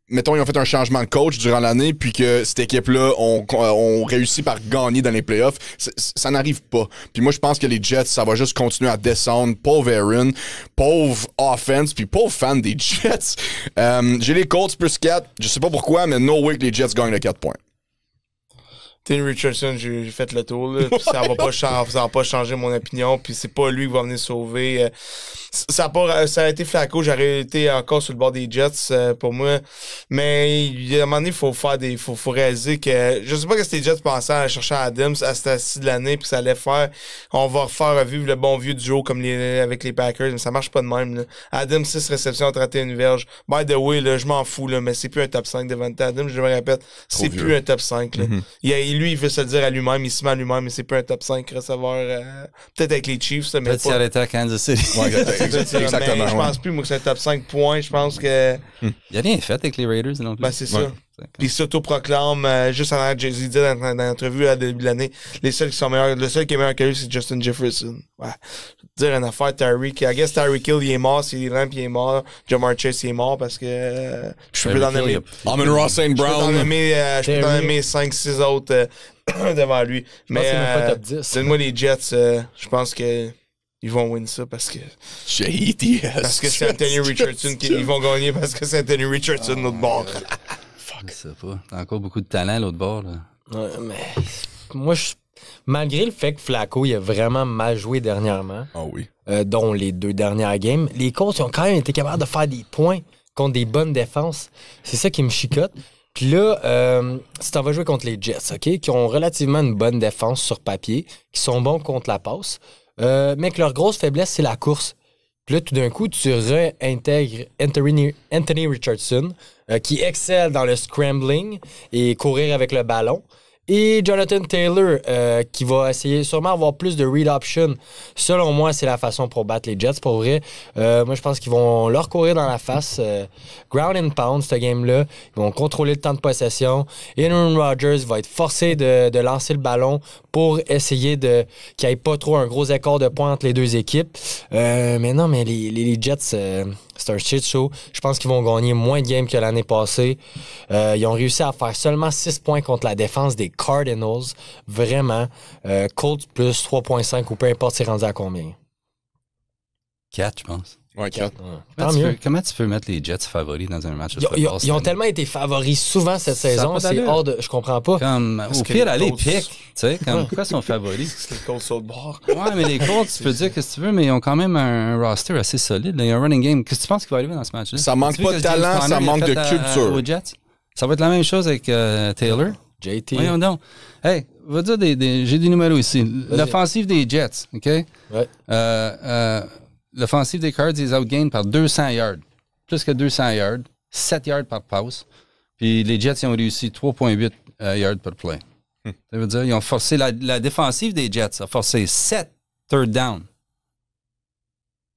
mettons, ils ont fait un changement de coach durant l'année, puis que cette équipe-là ont réussi par gagner dans les playoffs. Ça n'arrive pas. Puis moi, je pense que les Jets, ça va juste continuer à descendre. Pauvre Aaron, pauvre offense, puis pauvre fan des Jets. J'ai les Colts plus 4. Je sais pas pourquoi, mais no way que les Jets gagnent de 4 points. Tim Richardson, j'ai fait le tour, là. Ça va pas changer mon opinion, puis c'est pas lui qui va venir sauver. Ça a été Flacco, j'aurais été encore sur le bord des Jets pour moi. Mais à un moment donné, faut réaliser que je sais pas ce que les Jets pensaient à chercher Adams à cette assis de l'année, puis ça allait faire. On va refaire revivre le bon vieux duo comme avec les Packers, mais ça marche pas de même, là. Adams, 6 réceptions, 31 verges. By the way, là, je m'en fous, là, mais c'est plus un top 5 devant Adams, je me répète. C'est plus un top 5, là. Lui, il veut se le dire à lui-même, il se met à lui-même, mais c'est pas un top 5 receveur. Peut-être avec les Chiefs, mais peut-être s'il arrêtait à Kansas City. Ouais, exactement. Mais je pense plus, moi, que c'est un top 5 points. Je pense que. Il a rien fait avec les Raiders non plus. Ben, c'est ça. Puis il s'autoproclame, juste avant Jay-Z dit dans l'entrevue à début de l'année, le seul qui est meilleur que lui, c'est Justin Jefferson. Ouais. Je veux dire une affaire, Tyreek Hill, il est mort, c'est Lamb, il est mort, Jamar Chase, il est mort parce que je peux t'en nommer. Amon-Ra St. Brown. Je peux t'en nommer 5-6 autres devant lui. Mais donne-moi les Jets, je pense que ils vont win ça parce que c'est Anthony Richardson ils vont gagner parce que c'est Anthony Richardson notre bord. Je sais pas. T'as encore beaucoup de talent l'autre bord, là. Ouais, mais moi, malgré le fait que Flacco il a vraiment mal joué dernièrement, Ah oui. dont les 2 dernières games, les Colts ils ont quand même été capables de faire des points contre des bonnes défenses. C'est ça qui me chicote. Puis là, si t'en vas jouer contre les Jets, OK, qui ont relativement une bonne défense sur papier, qui sont bons contre la passe, mais que leur grosse faiblesse, c'est la course. Puis là, tout d'un coup, tu réintègres Anthony Richardson, qui excelle dans le scrambling et courir avec le ballon. Et Jonathan Taylor, qui va essayer sûrement avoir plus de read option. Selon moi, c'est la façon pour battre les Jets. Pour vrai, moi, je pense qu'ils vont leur courir dans la face. Ground and pound, ce game-là. Ils vont contrôler le temps de possession. Aaron Rodgers va être forcé de lancer le ballon pour essayer qu'il n'y ait pas trop un gros écart de points entre les 2 équipes. Mais non, mais les Jets... c'est un shit show. Je pense qu'ils vont gagner moins de games que l'année passée. Ils ont réussi à faire seulement 6 points contre la défense des Cardinals. Vraiment. Colts plus 3.5 ou peu importe c'est rendu à combien. 4, je pense. Ouais, 4. Tant mieux. Comment tu peux mettre les Jets favoris dans un match de football? Ils ont tellement été favoris souvent cette saison. C'est hors de... Je comprends pas. Au pire, allez, pique. Tu sais, pourquoi ils sont favoris? C'est les Colts sur le bord. Ouais, mais les Colts, tu peux dire ce que tu veux, mais ils ont quand même un roster assez solide. Là. Il y a un running game. Qu'est-ce que tu penses qu'il va arriver dans ce match-là? Ça manque pas de talent, ça manque de culture. Aux Jets? Ça va être la même chose avec Taylor. JT. Voyons donc. Hey, va dire j'ai des numéros ici. L'offensive des Jets, OK? Ouais. L'offensive des Cards, ils outgained par 200 yards. Plus que 200 yards. 7 yards par passe. Puis les Jets, ils ont réussi 3,8 yards par play. Ça veut dire, ils ont forcé... La défensive des Jets a forcé 7 third down.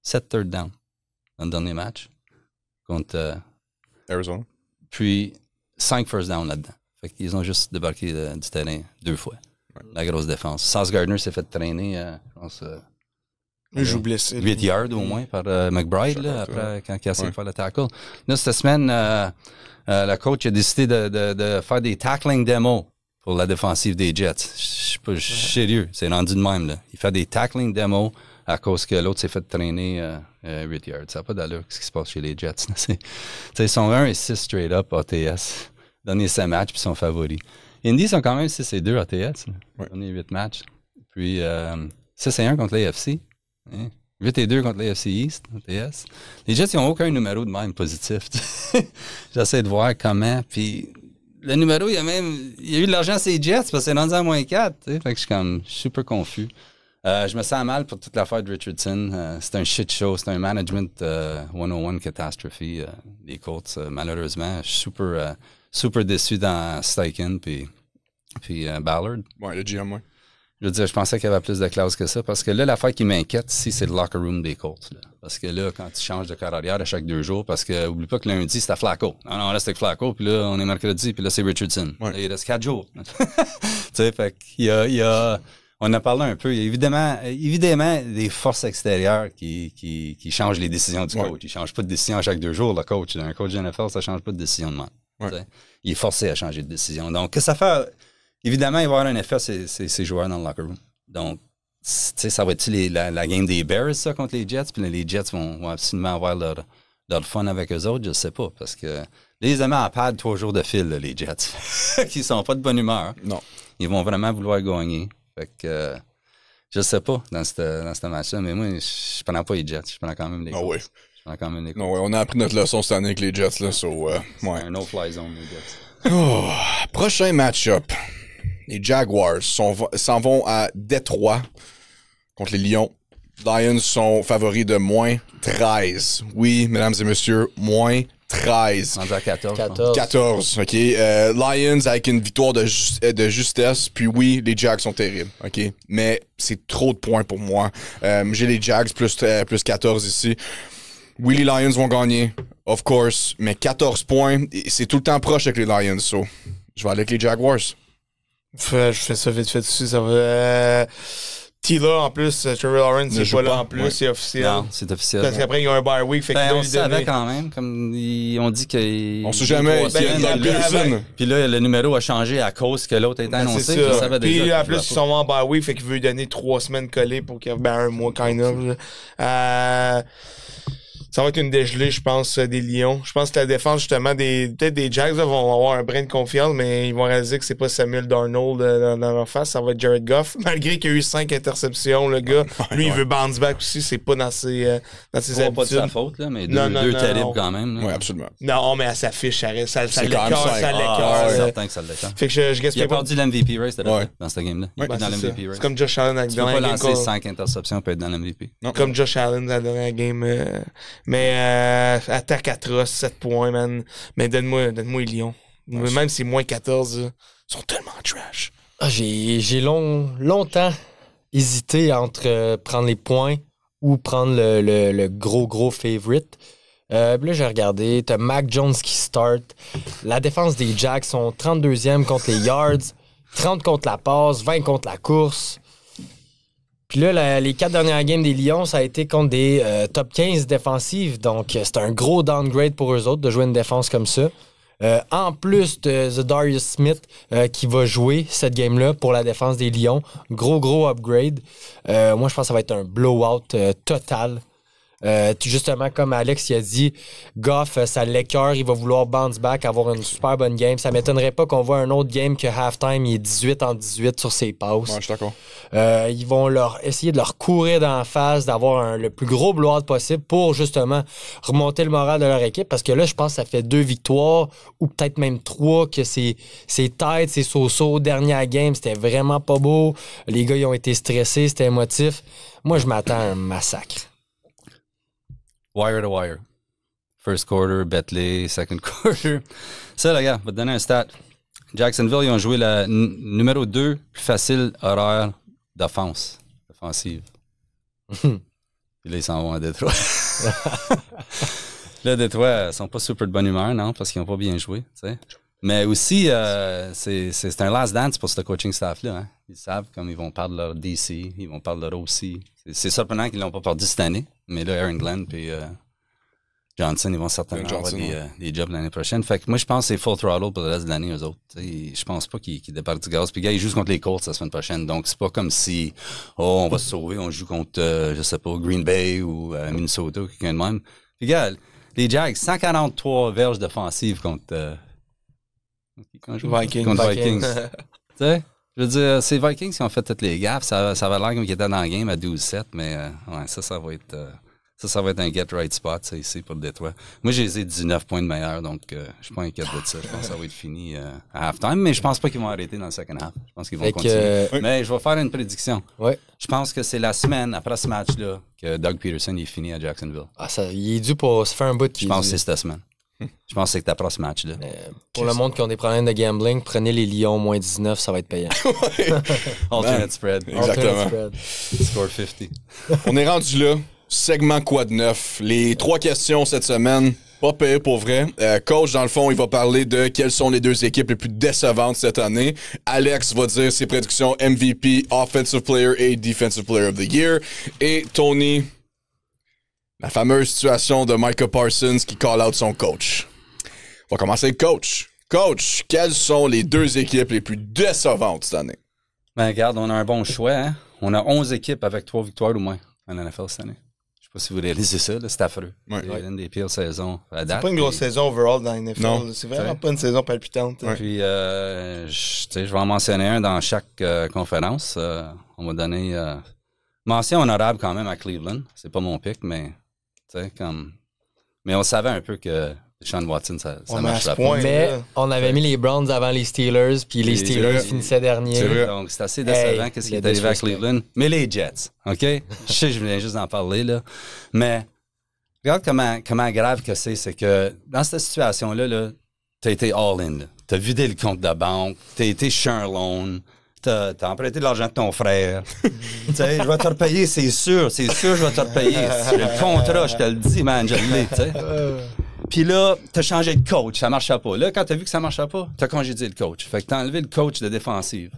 7 third down dans le dernier match contre Arizona. Puis 5 first down là-dedans. Fait qu'ils ont juste débarqué du terrain 2 fois. La grosse défense. Sauce Gardner s'est fait traîner, je pense... Il joue blessé. 8 yards au moins par McBride là, après, quand il a essayé de faire le tackle. Là, cette semaine, le coach a décidé de faire des tackling démos pour la défensive des Jets. Je suis sérieux, c'est rendu de même. Là. Il fait des tackling démos à cause que l'autre s'est fait traîner 8 yards. Ça n'a pas d'allure ce qui se passe chez les Jets. Ils sont 1-6 straight up ATS. Dernier 5 matchs, puis ils sont favoris. Indy sont quand même 6-2 ATS. Dernier 8 matchs. Puis 6-1 contre l'AFC. 8-2 contre l'AFC East, ATS. Les Jets, ils n'ont aucun numéro de même positif. J'essaie de voir comment. Puis le numéro, il y a eu de l'argent sur les Jets parce que c'est rendu à -4. Fait que je suis comme super confus. Je me sens mal pour toute l'affaire de Richardson. C'est un shit show. C'est un management 101 catastrophe. Les Colts, malheureusement. Je suis super déçu dans Steichen puis Ballard. Ouais, le GM, ouais. Je veux dire, je pensais qu'il y avait plus de classe que ça, parce que là, l'affaire qui m'inquiète ici, c'est le locker room des Colts. Là. Parce que là, quand tu changes de carrière à chaque 2 jours, parce que oublie pas que lundi, c'était Flacco. Non, on reste avec Flacco, puis là, on est mercredi, puis là, c'est Richardson. Ouais. Là, il reste 4 jours. Tu sais, fait qu'il y a... On a parlé un peu. Il y a évidemment des forces extérieures qui changent les décisions du coach. Il ne change pas de décision à chaque 2 jours, le coach. Un coach de NFL, ça ne change pas de décision de même. Ouais. Il est forcé à changer de décision. Donc, qu'est-ce que ça fait... Évidemment, il va y avoir un effet ces joueurs dans le locker room. Donc, tu sais, ça va être la game des Bears, ça, contre les Jets, puis là, les Jets vont absolument avoir leur fun avec eux autres, je sais pas, parce que les amis en pad 3 jours de fil, là, les Jets, qui sont pas de bonne humeur. Non. Ils vont vraiment vouloir gagner. Fait que, je sais pas, dans ce match-là, mais moi, je prends pas les Jets, je prends quand même les Colts. Ah oui. Je prends quand même les Colts. Non, ouais, on a appris notre leçon cette année avec les Jets, là, ouais. Un no-fly zone, les Jets. Oh, prochain match-up. Les Jaguars s'en vont à Détroit contre les Lions. Lions sont favoris de -13. Oui, mesdames et messieurs, -13. On est à 14. 14, OK. Lions avec une victoire de justesse. Puis oui, les Jags sont terribles, OK. Mais c'est trop de points pour moi. J'ai les Jags plus 14 ici. Oui, les Lions vont gagner, of course. Mais 14 points, c'est tout le temps proche avec les Lions. So, je vais aller avec les Jaguars. Je fais ça vite fait dessus. Ça va. Tila, en plus, Trevor Lawrence, c'est pas là en plus, c'est officiel. Non, c'est officiel. Parce qu'après, ils ont un bye week, fait qu'ils on doivent le lui donner. savait quand même, comme ils ont dit qu'ils... On sait jamais. Puis là, le numéro a changé à cause que l'autre était annoncé. C'est ça. Je savais Puis déjà en plus, ils sont en bye week, fait qu'il veut lui donner 3 semaines collées pour qu'il y ait un mois, kind of. Ça va être une dégelée, je pense, des Lions. Je pense que la défense, justement, peut-être des Jags là, vont avoir un brin de confiance, mais ils vont réaliser que c'est pas Samuel Darnold dans leur face, ça va être Jared Goff. Malgré qu'il y a eu 5 interceptions, le gars, lui, il veut bounce back aussi, c'est pas dans ses habitudes. Pas de sa faute, là, mais deux terribles quand même. Oui, absolument. Non, mais à sa fiche, ça l'écœure, c'est certain que ça l'écœure. Fait que je gaspille pas. Il a perdu l'MVP race dans ce game-là. Il est dans l'MVP race. C'est comme Josh Allen avec tu peux pas lancer 5 interceptions peut être dans l'MVP. Comme Josh Allen dans la dernière game. Mais attaque atroce, 7 points, man. Mais donne-moi les Lions. Même si c'est moins 14, ils sont tellement trash. J'ai longtemps hésité entre prendre les points ou prendre le gros favorite. Là, j'ai regardé. T'as Mac Jones qui start. La défense des Jacks sont 32e contre les yards, 30 contre la passe, 20 contre la course. Puis là, les 4 dernières games des Lions, ça a été contre des top 15 défensives. Donc, c'est un gros downgrade pour eux autres de jouer une défense comme ça. En plus de Zadarius Smith qui va jouer cette game-là pour la défense des Lions. Gros upgrade. Moi, je pense que ça va être un blowout total. Justement, comme Alex il a dit, Goff, ça l'écœure, il va vouloir bounce back, avoir une super bonne game. Ça m'étonnerait pas qu'on voit un autre game que halftime, il est 18-18 sur ses passes. Ouais, je suis d'accord. Ils vont essayer de leur courir dans la face, d'avoir le plus gros blowout possible pour justement remonter le moral de leur équipe. Parce que là, je pense que ça fait 2 victoires ou peut-être même 3 que c'est tight, c'est so-so. Dernière game, c'était vraiment pas beau. Les gars, ils ont été stressés, c'était émotif. Moi, je m'attends à un massacre. Wire to wire. First quarter, Betley, second quarter. Ça, les gars, je vais te donner un stat. Jacksonville, ils ont joué la numéro 2 plus facile horaire offensive. Puis là, ils s'en vont à Détroit. Là, Détroit, ils sont pas super de bonne humeur, non, parce qu'ils n'ont pas bien joué, tu sais. Mais aussi, c'est un last dance pour ce coaching staff-là. Hein. Ils savent comme ils vont perdre leur DC, ils vont perdre leur OC. C'est surprenant qu'ils ne l'ont pas perdu cette année. Mais là, Aaron Glenn et Johnson, ils vont certainement avoir des jobs l'année prochaine. Fait que moi, je pense que c'est full throttle pour le reste de l'année, eux autres. T'sais, je pense pas qu'ils départent du gaz. Puis, gars, ils jouent contre les Colts la semaine prochaine. Donc, c'est pas comme si, on va se sauver, on joue contre, je sais pas, Green Bay ou Minnesota ou quelqu'un de même. Puis, gars, les Jags, 143 verges d'offensive contre Vikings. Tu sais, je veux dire, c'est Vikings qui ont fait toutes les gaffes. Ça avait l'air comme qu'ils étaient dans la game à 12-7, mais ouais, ça va être... Ça va être un get right spot, ça, ici, pour le Détroit. Moi, j'ai 19 points de meilleur, donc je suis pas inquiet de ça. Je pense que ça va être fini à halftime, mais je pense pas qu'ils vont arrêter dans le second half. Je pense qu'ils vont continuer. Mais je vais faire une prédiction. Ouais. Je pense que c'est la semaine après ce match-là que Doug Peterson est fini à Jacksonville. Il est dû pour se faire un bout. Je pense que c'est cette semaine. Je pense que c'est après ce match-là. Pour le monde qui ont des problèmes de gambling, prenez les Lions moins 19, ça va être payant. Alternate spread. Exactement. Score 50. On est rendu là. Segment quoi de neuf? Les 3 questions cette semaine, pas pire pour vrai. Coach, dans le fond, il va parler de quelles sont les 2 équipes les plus décevantes cette année. Alex va dire ses prédictions MVP, Offensive Player et Defensive Player of the Year. Et Tony, la fameuse situation de Micah Parsons qui call out son coach. On va commencer avec Coach. Coach, quelles sont les 2 équipes les plus décevantes cette année? Ben, regarde, on a un bon choix. Hein? On a 11 équipes avec 3 victoires ou moins en NFL cette année. Je sais pas si vous réalisez ça, là, c'est affreux. Ouais. C'est une des pires saisons à date. C'est pas une grosse saison overall dans la NFL. Non. C'est vraiment pas une saison palpitante. Ouais. Puis, je vais en mentionner un dans chaque conférence. On va donner mention honorable quand même à Cleveland. C'est pas mon pick, mais mais on savait un peu que Sean Watson, ça marcherait pas. Mais on avait mis les Browns avant les Steelers, puis les Steelers finissaient dernier. Donc, c'est assez décevant qu'est-ce qui est arrivé à Cleveland. Mais les Jets, OK? Je sais, je viens juste d'en parler, là. Mais regarde comment grave que c'est que dans cette situation-là, là, t'as été all-in. T'as vidé le compte de banque, t'as été chez un loan, t'as emprunté de l'argent de ton frère. Tu sais, je vais te repayer, c'est sûr, je vais te repayer. Le contrat, je te le dis, man, je l'ai, tu sais. Puis là, t'as changé de coach, ça marchait pas. Là, quand t'as vu que ça marchait pas, t'as congédié le coach. Fait que t'as enlevé le coach de défensive.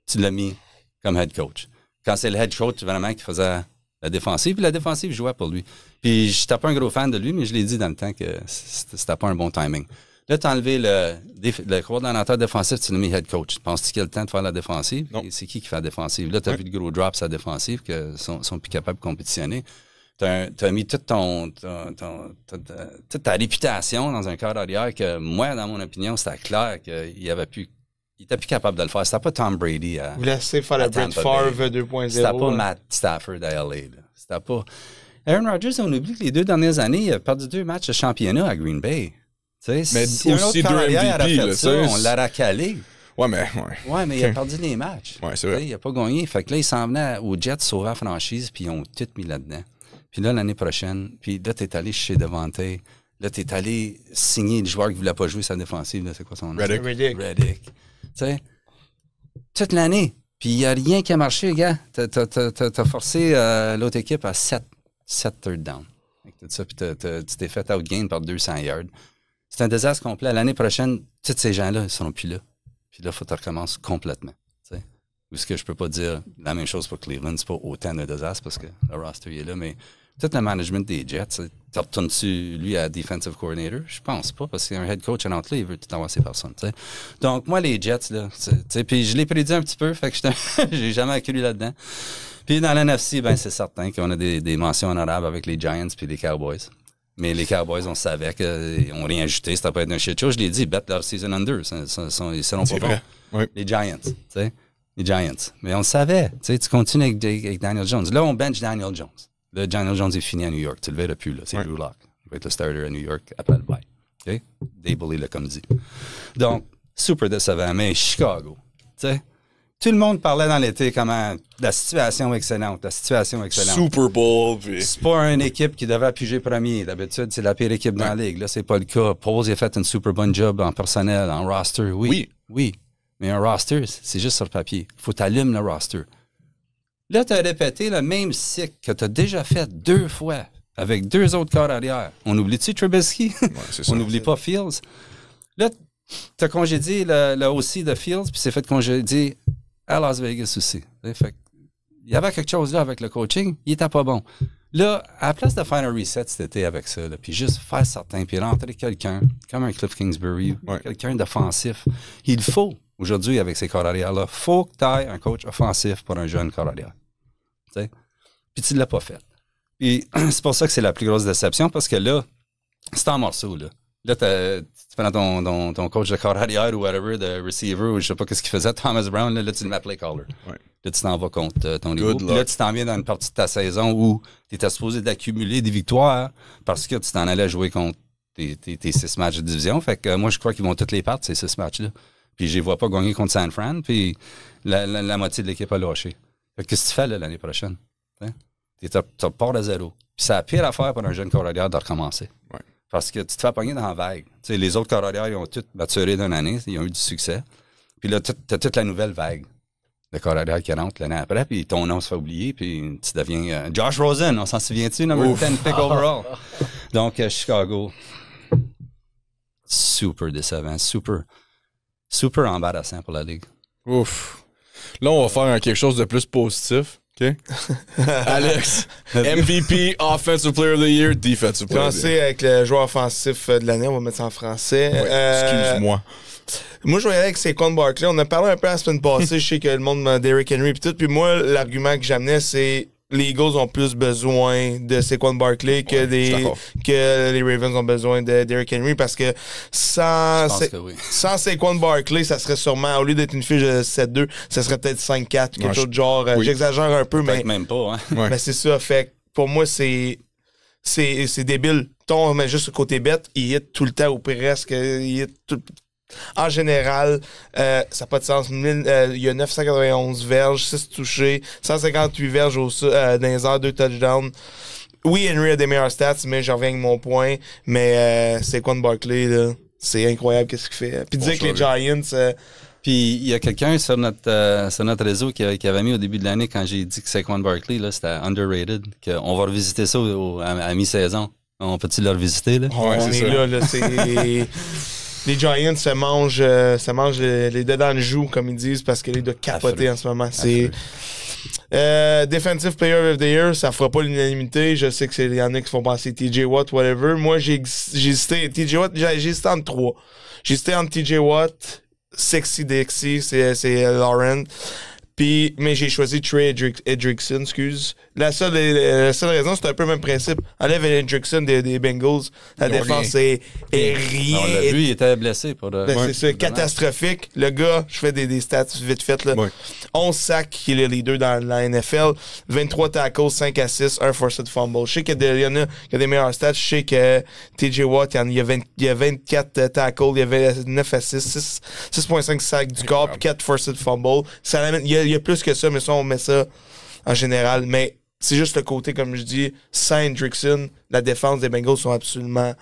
Tu l'as mis comme head coach. Quand c'est le head coach, vraiment, qui faisait la défensive, puis la défensive jouait pour lui. Puis j'étais pas un gros fan de lui, mais je l'ai dit dans le temps que c'était pas un bon timing. Là, t'as enlevé le coordonnateur défensif, tu l'as mis head coach. Penses-tu qu'il a le temps de faire la défensive? Non. C'est qui fait la défensive? Là, t'as vu le gros drop sa défensive, qu'ils sont plus capables de compétitionner. t'as mis toute ta réputation dans un corps arrière que moi, dans mon opinion, c'était clair qu'il était plus capable de le faire. C'était pas Tom Brady Vous laissez faire le Brett Favre 2.0. C'était pas Matt Stafford à LA. C'était pas... Aaron Rodgers, on oublie que les 2 dernières années, il a perdu 2 matchs de championnat à Green Bay. Mais si aussi 2 MVP. On l'aurait calé. Ouais, mais il a perdu les matchs. Ouais, c'est vrai. Il a pas gagné. Fait que là, il s'en venait aux Jets sauver la franchise, puis ils ont tout mis là-dedans. Puis là, l'année prochaine, puis là, t'es allé chez Devante. Là, t'es allé signer le joueur qui voulait pas jouer sa défensive. Là, c'est quoi son nom? Reddick. Tu sais, toute l'année. Puis il n'y a rien qui a marché, gars. T'as forcé l'autre équipe à 7 third down. Tout ça, puis tu t'es fait outgain par 200 yards. C'est un désastre complet. L'année prochaine, tous ces gens-là, ils ne seront plus là. Puis là, il faut que tu recommences complètement. T'sais. Ou est-ce que je peux pas dire la même chose pour Cleveland? C'est pas autant de désastre parce que le roster il est là, mais tout le management des Jets, tu retournes-tu lui à defensive coordinator? Je pense pas, parce qu'un head coach à l'entrée, il veut tout avoir ses personnes. T'sais. Donc, moi, les Jets, là, puis je l'ai prédit un petit peu, fait que j'ai jamais acculé là-dedans. Puis dans l'NFC, ben c'est certain qu'on a des mentions honorables avec les Giants puis les Cowboys. Mais les Cowboys, on savait qu'ils n'ont rien ajouté. C'était pas être un shit show. Je l'ai dit, bet leur season under. Ils seront pas bons. Oui. Les Giants, tu sais. Les Giants. Mais on le savait. Tu continues avec Daniel Jones. Là, on bench Daniel Jones. Là, Daniel Jones est fini à New York. Tu le verras plus, là. C'est Drew Lock. Il va être le starter à New York après le bye. OK? Dable l'a comme dit. Donc, super décevant. Mais Chicago, tu sais. Tout le monde parlait dans l'été comment la situation est excellente, Super Bowl. Puis... C'est pas une équipe qui devrait piger premier. D'habitude, c'est la pire équipe dans la ligue. Là, c'est pas le cas. Pauls a fait une super bonne job en personnel, en roster. Oui. Mais un roster, c'est juste sur le papier. Il faut t'allumer le roster. Là, tu as répété le même cycle que tu as déjà fait 2 fois avec 2 autres corps arrière. On oublie-tu Trubisky? On n'oublie pas Fields. Là, tu as congédié le OC de Fields, puis c'est fait congédier à Las Vegas aussi. Fait il y avait quelque chose là avec le coaching, il était pas bon. Là, à la place de faire un reset cet été avec ça, là, puis juste faire certain, puis rentrer quelqu'un, comme un Cliff Kingsbury, quelqu'un d'offensif, il faut, aujourd'hui, avec ces corps arrière-là, il faut que tu aies un coach offensif pour un jeune corps arrière. T'sais? Puis tu ne l'as pas fait. Puis c'est pour ça que c'est la plus grosse déception, parce que là, c'est en morceaux, là. Là, tu prends ton coach de corps arrière ou whatever, de receiver, ou je sais pas qu'est-ce qu'il faisait, Thomas Brown, là tu le mets play caller. Ouais. Là, tu t'en vas contre ton ego. Puis là, tu t'en viens dans une partie de ta saison où tu étais supposé d'accumuler des victoires parce que tu t'en allais jouer contre tes 6 matchs de division. Fait que moi, je crois qu'ils vont toutes les parts, ces 6 matchs-là. Puis je les vois pas gagner contre San Fran, puis la moitié de l'équipe a lâché. Fait que qu'est-ce que tu fais là, l'année prochaine? Tu pars de 0. Puis c'est la pire affaire pour un jeune corps arrière de recommencer. Ouais. Parce que tu te fais pogner dans la vague. Tu sais, les autres corps arrière, ils ont tous maturé d'une année, ils ont eu du succès. Puis là, tu as toute la nouvelle vague de corps arrière qui rentre l'année après, puis ton nom se fait oublier, puis tu deviens Josh Rosen, on s'en souvient-tu, number 10 pick overall. Donc, Chicago, super décevant, super embarrassant pour la Ligue. Ouf. Là, on va faire quelque chose de plus positif. OK? Alex, MVP, Offensive Player of the Year, Defensive Player of the Year. Commencer avec le joueur offensif de l'année, on va mettre ça en français. Excuse-moi. Moi, je vais y aller avec Saquon Barkley. On a parlé un peu la semaine passée, je sais que le monde m'a Derrick Henry et tout. Puis moi, l'argument que j'amenais, c'est les Eagles ont plus besoin de Saquon Barkley que les Ravens ont besoin de Derrick Henry parce que sans Saquon Barkley, ça serait sûrement, au lieu d'être une fiche de 7-2, ça serait peut-être 5-4, quelque chose de genre. J'exagère un peu, mais. Même pas, hein. Mais c'est ça. Fait pour moi, c'est débile. On met juste le côté bête, il hit tout le temps ou presque. Il hit tout. En général, ça n'a pas de sens. Il y a 991 verges, 6 touchés, 158 verges dans les airs, 2 touchdowns. Oui, Henry a des meilleurs stats, mais j'en reviens avec mon point. Mais Saquon Barkley, là, c'est incroyable qu'est-ce qu'il fait. Puis dire que les Giants... Puis il y a quelqu'un sur notre réseau qui avait mis au début de l'année, quand j'ai dit que Saquon Barkley, là, c'était underrated, qu'on va revisiter ça à mi-saison. On peut-tu le revisiter, là? Ouais, on est là, c'est... Les Giants se mangent les deux dans le joue, comme ils disent, parce qu'ils doivent capoter en ce moment. C'est Defensive Player of the Year, ça fera pas l'unanimité. Je sais que il y en a qui font penser TJ Watt, whatever. Moi, j'ai hésité. TJ Watt, j'ai hésité entre 3. J'ai hésité entre TJ Watt, Sexy Dixie, c'est Lauren. Mais j'ai choisi Trey Hendrickson, excuse. La seule raison, c'est un peu le même principe. Enlève Hendrickson des Bengals. La défense est rien. On l'a vu, il était blessé. C'est ça, catastrophique. Le gars, je fais des stats vite fait. Là. 11 sacs, il est leader dans la NFL. 23 tackles, 5 assists, 1 forced fumble. Je sais qu'il y en a qui ont des meilleurs stats. Je sais que TJ Watt, il y a 24 tackles, il y avait 9 assists, 6.5 sacs du corps, 4 forced fumble. Il y a plus que ça, mais ça, on met ça en général. Mais c'est juste le côté, comme je dis, sans Hendrickson, la défense des Bengals sont absolument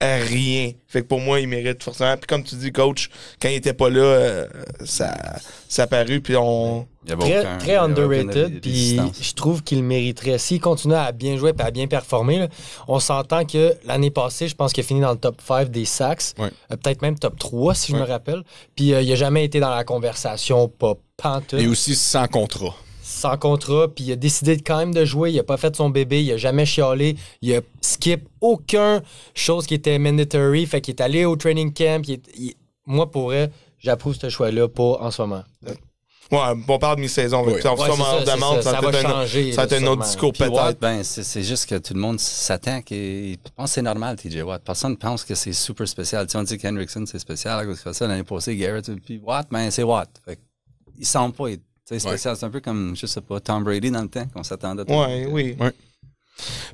rien. Fait que pour moi, il mérite forcément. Puis comme tu dis, coach, quand il était pas là, ça a paru. Puis très underrated. Puis je trouve qu'il mériterait. S'il continue à bien jouer et à bien performer, là, on s'entend que l'année passée, je pense qu'il a fini dans le top 5 des sacks. Peut-être même top 3, si je me rappelle. Puis il n'a jamais été dans la conversation, pas pantoute. Et aussi sans contrat. Sans contrat, puis il a décidé quand même de jouer. Il n'a pas fait son bébé, il n'a jamais chialé. Il a skip aucune chose qui était mandatory. Fait qu'il est allé au training camp. Moi, pour vrai, j'approuve ce choix-là en ce moment. Ouais, on parle de mi-saison. En ce moment, on demande, ça va changer. Ça va être un autre discours peut-être. Watt, c'est juste que tout le monde s'attend. Je pense que c'est normal, TJ Watt. Personne ne pense que c'est super spécial. Tu sais, on dit qu'Hendrickson, c'est spécial. À cause de ça, l'année passée, Garrett, puis Watt, c'est Watt. Fait, il semble pas être spécial. C'est un peu comme, je sais pas, Tom Brady dans le temps qu'on s'attendait. Oui.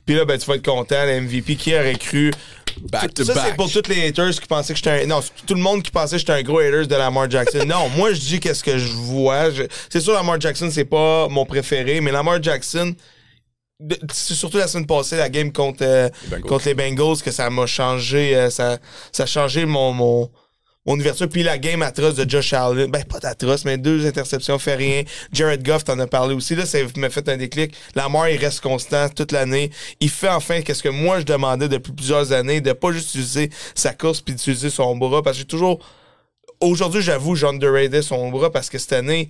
Puis là, tu vas être content, le MVP. Qui aurait cru? C'est pour tous les haters qui pensaient que j'étais Non, c'est tout le monde qui pensait que j'étais un gros hater de Lamar Jackson. Non, moi, je dis qu'est-ce que je vois. C'est sûr, Lamar Jackson, c'est pas mon préféré, mais Lamar Jackson, c'est surtout la semaine passée, la game contre les Bengals, que ça m'a changé. Ça a changé mon ouverture. Puis la game atroce de Josh Allen. Pas d'atroce, mais 2 interceptions, fait rien. Jared Goff, t'en as parlé aussi. Là, ça m'a fait un déclic. Lamar, il reste constant toute l'année. Il fait enfin qu'est-ce que moi, je demandais depuis plusieurs années, de pas juste utiliser sa course puis d'utiliser son bras. Parce que j'ai toujours... Aujourd'hui, j'avoue, j'ai underrated son bras parce que cette année...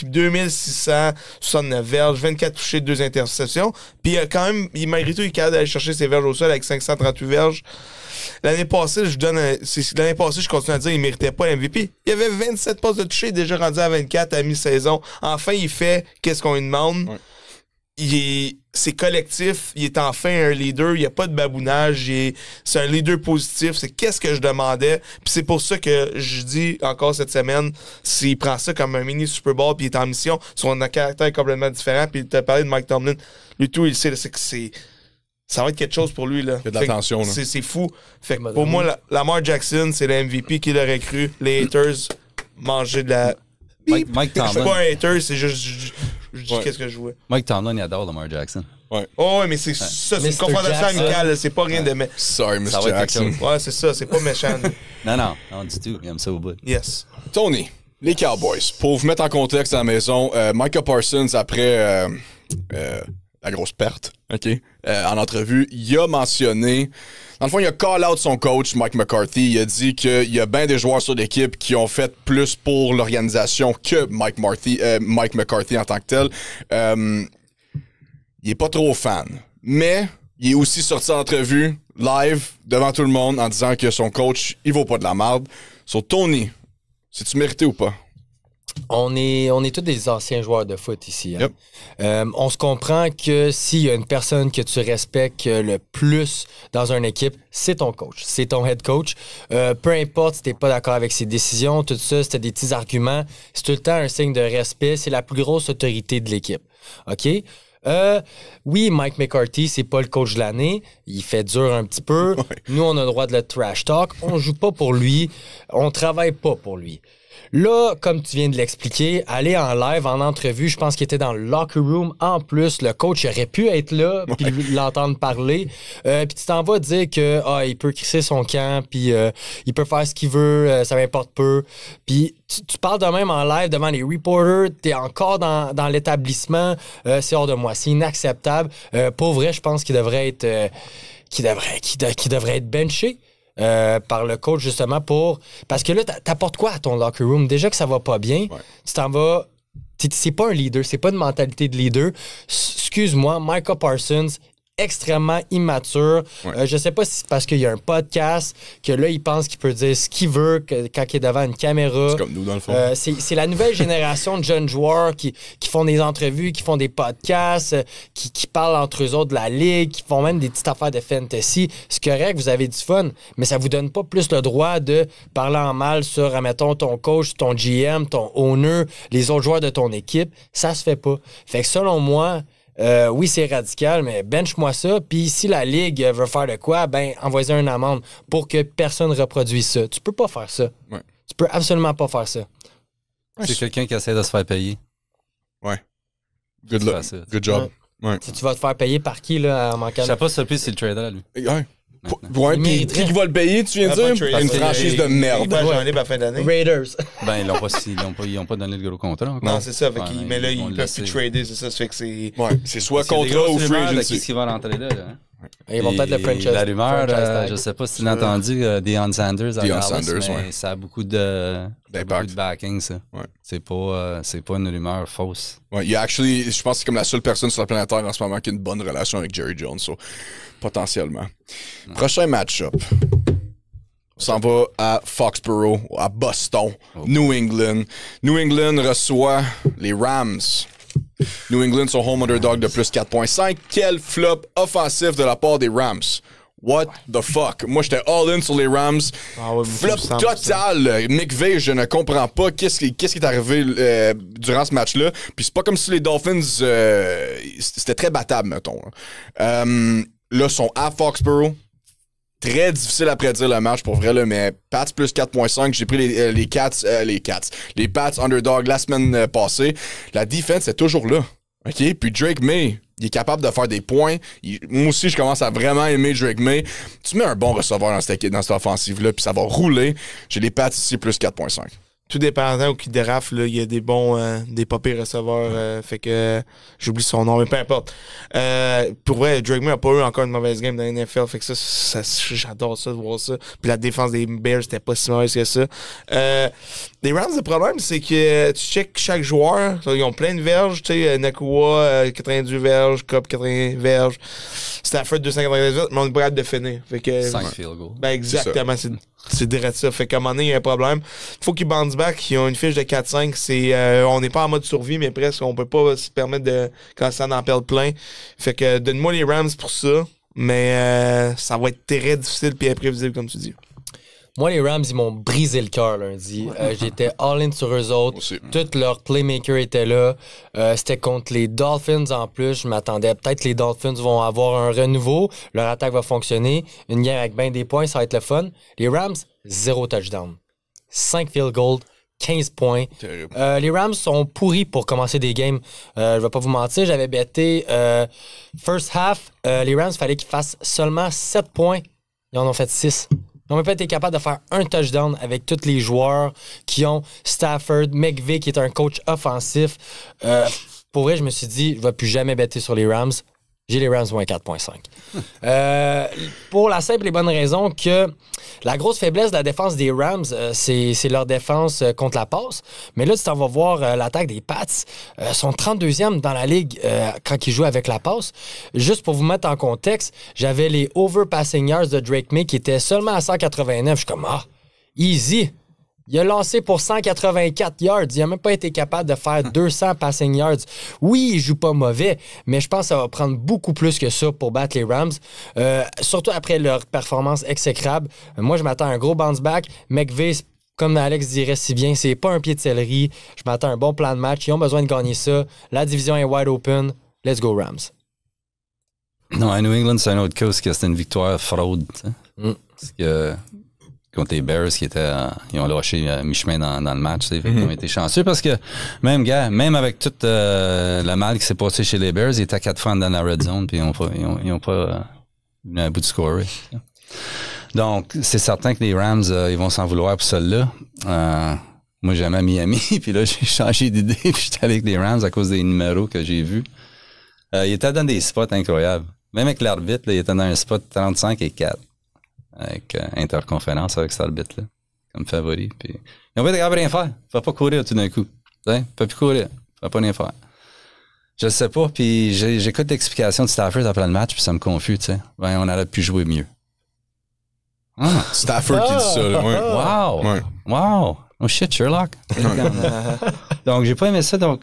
2669 verges, 24 touchés, 2 interceptions. Puis quand même, malgré tout, il est capable d'aller chercher ses verges au sol avec 538 verges. L'année passée, je continue à dire qu'il ne méritait pas l'MVP. Il y avait 27 passes de toucher, déjà rendu à 24 à mi-saison. Enfin, il fait qu'est-ce qu'on lui demande. C'est collectif, il est enfin un leader, il n'y a pas de babounage, c'est un leader positif, c'est qu'est-ce que je demandais. Puis c'est pour ça que je dis encore cette semaine, s'il prend ça comme un mini Super Bowl puis il est en mission, son caractère est complètement différent. Puis tu as parlé de Mike Tomlin, lui tout, il sait, ça va être quelque chose pour lui. Là. Il y a de l'attention. C'est fou. Fait que pour moi, Lamar Jackson, c'est le MVP qui l'aurait cru. Les haters, manger de la... Mike Tomlin. Je suis pas un hater, c'est juste... Je dis qu'est-ce que je jouais. Mike Tomlin, il adore Lamar Jackson. Oh, mais c'est ça, c'est une confrontation amicale, c'est pas rien de... Sorry, Mr. Jackson. Ouais, c'est ça, c'est pas méchant. non, du tout, il aime ça au bout. Yes. Tony, les Cowboys, pour vous mettre en contexte à la maison, Micah Parsons, après la grosse perte, en entrevue, il a mentionné... Dans le fond, il a call out son coach, Mike McCarthy. Il a dit qu'il y a bien des joueurs sur l'équipe qui ont fait plus pour l'organisation que Mike McCarthy en tant que tel. Il est pas trop fan. Mais il est aussi sorti en entrevue, live, devant tout le monde, en disant que son coach, il vaut pas de la merde. So, Tony, c'est-tu mérité ou pas? On est tous des anciens joueurs de foot ici. Hein? Yep. On se comprend que s'il y a une personne que tu respectes le plus dans une équipe, c'est ton coach, c'est ton head coach. Peu importe si tu n'es pas d'accord avec ses décisions, tout ça, c'était des petits arguments. C'est tout le temps un signe de respect. C'est la plus grosse autorité de l'équipe. OK? Oui, Mike McCarthy, c'est pas le coach de l'année. Il fait dur un petit peu. Ouais. Nous, on a le droit de le trash talk. On joue pas pour lui. On travaille pas pour lui. Là, comme tu viens de l'expliquer, aller en live, en entrevue, je pense qu'il était dans le locker room. En plus, le coach aurait pu être là puis l'entendre parler. Puis tu t'en vas dire que il peut crisser son camp, puis il peut faire ce qu'il veut, ça m'importe peu. Puis tu parles de même en live devant les reporters, t'es encore dans l'établissement. C'est hors de moi, c'est inacceptable. Pour vrai, je pense qu'il devrait être qui devrait être benché. Par le coach, justement, parce que là, t'apportes quoi à ton locker room? Déjà que ça va pas bien, tu t'en vas... C'est pas un leader, c'est pas une mentalité de leader. Excuse-moi, Micah Parsons, extrêmement immature. Je sais pas si c'est parce qu'il y a un podcast que là, il pense qu'il peut dire ce qu'il veut quand il est devant une caméra. C'est comme nous, dans le fond. C'est la nouvelle génération de jeunes joueurs qui font des entrevues, qui font des podcasts, qui parlent entre eux autres de la ligue, qui font même des petites affaires de fantasy. C'est correct, vous avez du fun, mais ça vous donne pas plus le droit de parler en mal sur, admettons, ton coach, ton GM, ton owner, les autres joueurs de ton équipe. Ça se fait pas. Fait que selon moi, oui, c'est radical, mais bench-moi ça. Puis si la Ligue veut faire de quoi, ben envoyez une amende pour que personne reproduise ça. Tu peux pas faire ça. Ouais. Tu peux absolument pas faire ça. C'est quelqu'un qui essaie de se faire payer. Ouais. Good luck. Good job. Ouais. Si tu vas te faire payer par qui, là, en manquant... Je sais pas surpris si le trader, lui. Ouais, puis qui va le payer, tu viens de dire? Une franchise de merde. Il va jouer en libre à la fin d'année. Raiders. Ben, ils n'ont pas donné le gros contrat encore. Non, c'est ça. Fait mais là, ils ils peuvent plus trader, c'est ça. Ça fait que c'est... Ouais, c'est soit contrat ou free agency. Qu'est-ce qui va rentrer là? Ils vont peut-être le franchise. La rumeur, je sais pas si tu l'as entendu, Deion Sanders à Dallas, mais ça a beaucoup de backing, ça. Ouais. C'est pas une rumeur fausse. Ouais, il y a actually, je pense que c'est comme la seule personne sur la planète Terre en ce moment qui a une bonne relation avec Jerry Jones, so, potentiellement. Prochain match-up. On s'en va à Foxborough, à Boston, New England. New England reçoit les Rams. New England sont home underdog de plus 4.5. Quel flop offensif de la part des Rams. What the fuck? Moi, j'étais all-in sur les Rams. Flop total. McVay, je ne comprends pas qu'est-ce qui est arrivé durant ce match-là. Puis c'est pas comme si les Dolphins... c'était très battable, mettons. Là, sont à Foxborough. Très difficile à prédire le match pour vrai, là, mais Pats plus 4.5, j'ai pris les Pats underdog la semaine passée. La defense est toujours là. OK? Puis Drake May, il est capable de faire des points. Moi aussi, je commence à vraiment aimer Drake May. Tu mets un bon receveur dans cette offensive-là, puis ça va rouler. J'ai les Pats ici plus 4.5. Tout dépendant où qui dérafe, là, il y a des bons, des pas pires receveurs, fait que j'oublie son nom, mais peu importe. Pour vrai, Drake May a pas eu encore une mauvaise game dans la NFL, fait que ça j'adore ça de voir ça. Puis la défense des Bears, c'était pas si mauvaise que ça. Les Rams, le problème, c'est que tu checkes chaque joueur, ils ont plein de verges, tu sais, Nakua, 92 verges, Cobb, 80 verges, Stafford, 290 verges, mais on est pas capable de finir. Fait que, 5 field goals. Ben exactement, c'est direct ça. Fait qu'à un moment donné, il y a un problème. Faut qu'ils bounce back. Ils ont une fiche de 4-5. On n'est pas en mode survie, mais presque. On peut pas se permettre de constamment en perdre plein. Fait que donne-moi les Rams pour ça. Mais ça va être très difficile et imprévisible, comme tu dis. Moi, les Rams, ils m'ont brisé le cœur lundi. J'étais all-in sur eux autres. Tous leurs playmakers étaient là. C'était contre les Dolphins en plus. Je m'attendais. Peut-être que les Dolphins vont avoir un renouveau. Leur attaque va fonctionner. Une game avec bien des points, ça va être le fun. Les Rams, 0 touchdown. 5 field goals, 15 points. Les Rams sont pourris pour commencer des games. Je vais pas vous mentir, j'avais betté first half. Les Rams, il fallait qu'ils fassent seulement 7 points. Ils en ont fait 6. Ils n'ont même pas été capables de faire un touchdown avec tous les joueurs qui ont Stafford, McVay qui est un coach offensif. Pour vrai, je me suis dit, je ne vais plus jamais better sur les Rams. J'ai les Rams moins 4.5. Pour la simple et bonne raison que la grosse faiblesse de la défense des Rams, c'est leur défense contre la passe. Mais là, tu t'en vas voir l'attaque des Pats. Sont 32e dans la ligue quand ils jouent avec la passe. Juste pour vous mettre en contexte, j'avais les overpassing yards de Drake May qui étaient seulement à 189. Je suis comme, easy. Il a lancé pour 184 yards. Il n'a même pas été capable de faire 200 passing yards. Oui, il joue pas mauvais, mais je pense que ça va prendre beaucoup plus que ça pour battre les Rams. Surtout après leur performance exécrable. Moi, je m'attends à un gros bounce back. McVay, comme Alex dirait si bien, c'est pas un pied de céleri. Je m'attends à un bon plan de match. Ils ont besoin de gagner ça. La division est wide open. Let's go, Rams. Non, à New England, c'est un autre cas, que c'était une victoire fraude. Parce que contre les Bears ils ont lâché mi-chemin dans le match. Ils ont été chanceux parce que même avec tout le mal qui s'est passé chez les Bears, ils étaient 4 fois dans la red zone puis ils n'ont pas venu à bout de scorer. Donc, c'est certain que les Rams, ils vont s'en vouloir pour celle-là. Moi, j'aimais Miami, puis là, j'ai changé d'idée, puis j'étais avec les Rams à cause des numéros que j'ai vus. Ils étaient dans des spots incroyables. Même avec l'arbitre, il était dans un spot 35 et 4. Avec interconférence avec cet arbitre-là, comme favori. Puis, ils n'ont pas été capables de rien faire. Il ne faut pas courir tout d'un coup. Il ne faut plus courir. Il ne faut pas rien faire. Je sais pas, puis j'écoute l'explication de Stafford après le match, puis ça me confuse, tu sais. Ben, on aurait pu jouer mieux. Ah. Stafford qui dit ça, là. Ouais. Wow! Ouais. Wow! Oh shit, Sherlock! Donc, j'ai pas aimé ça, donc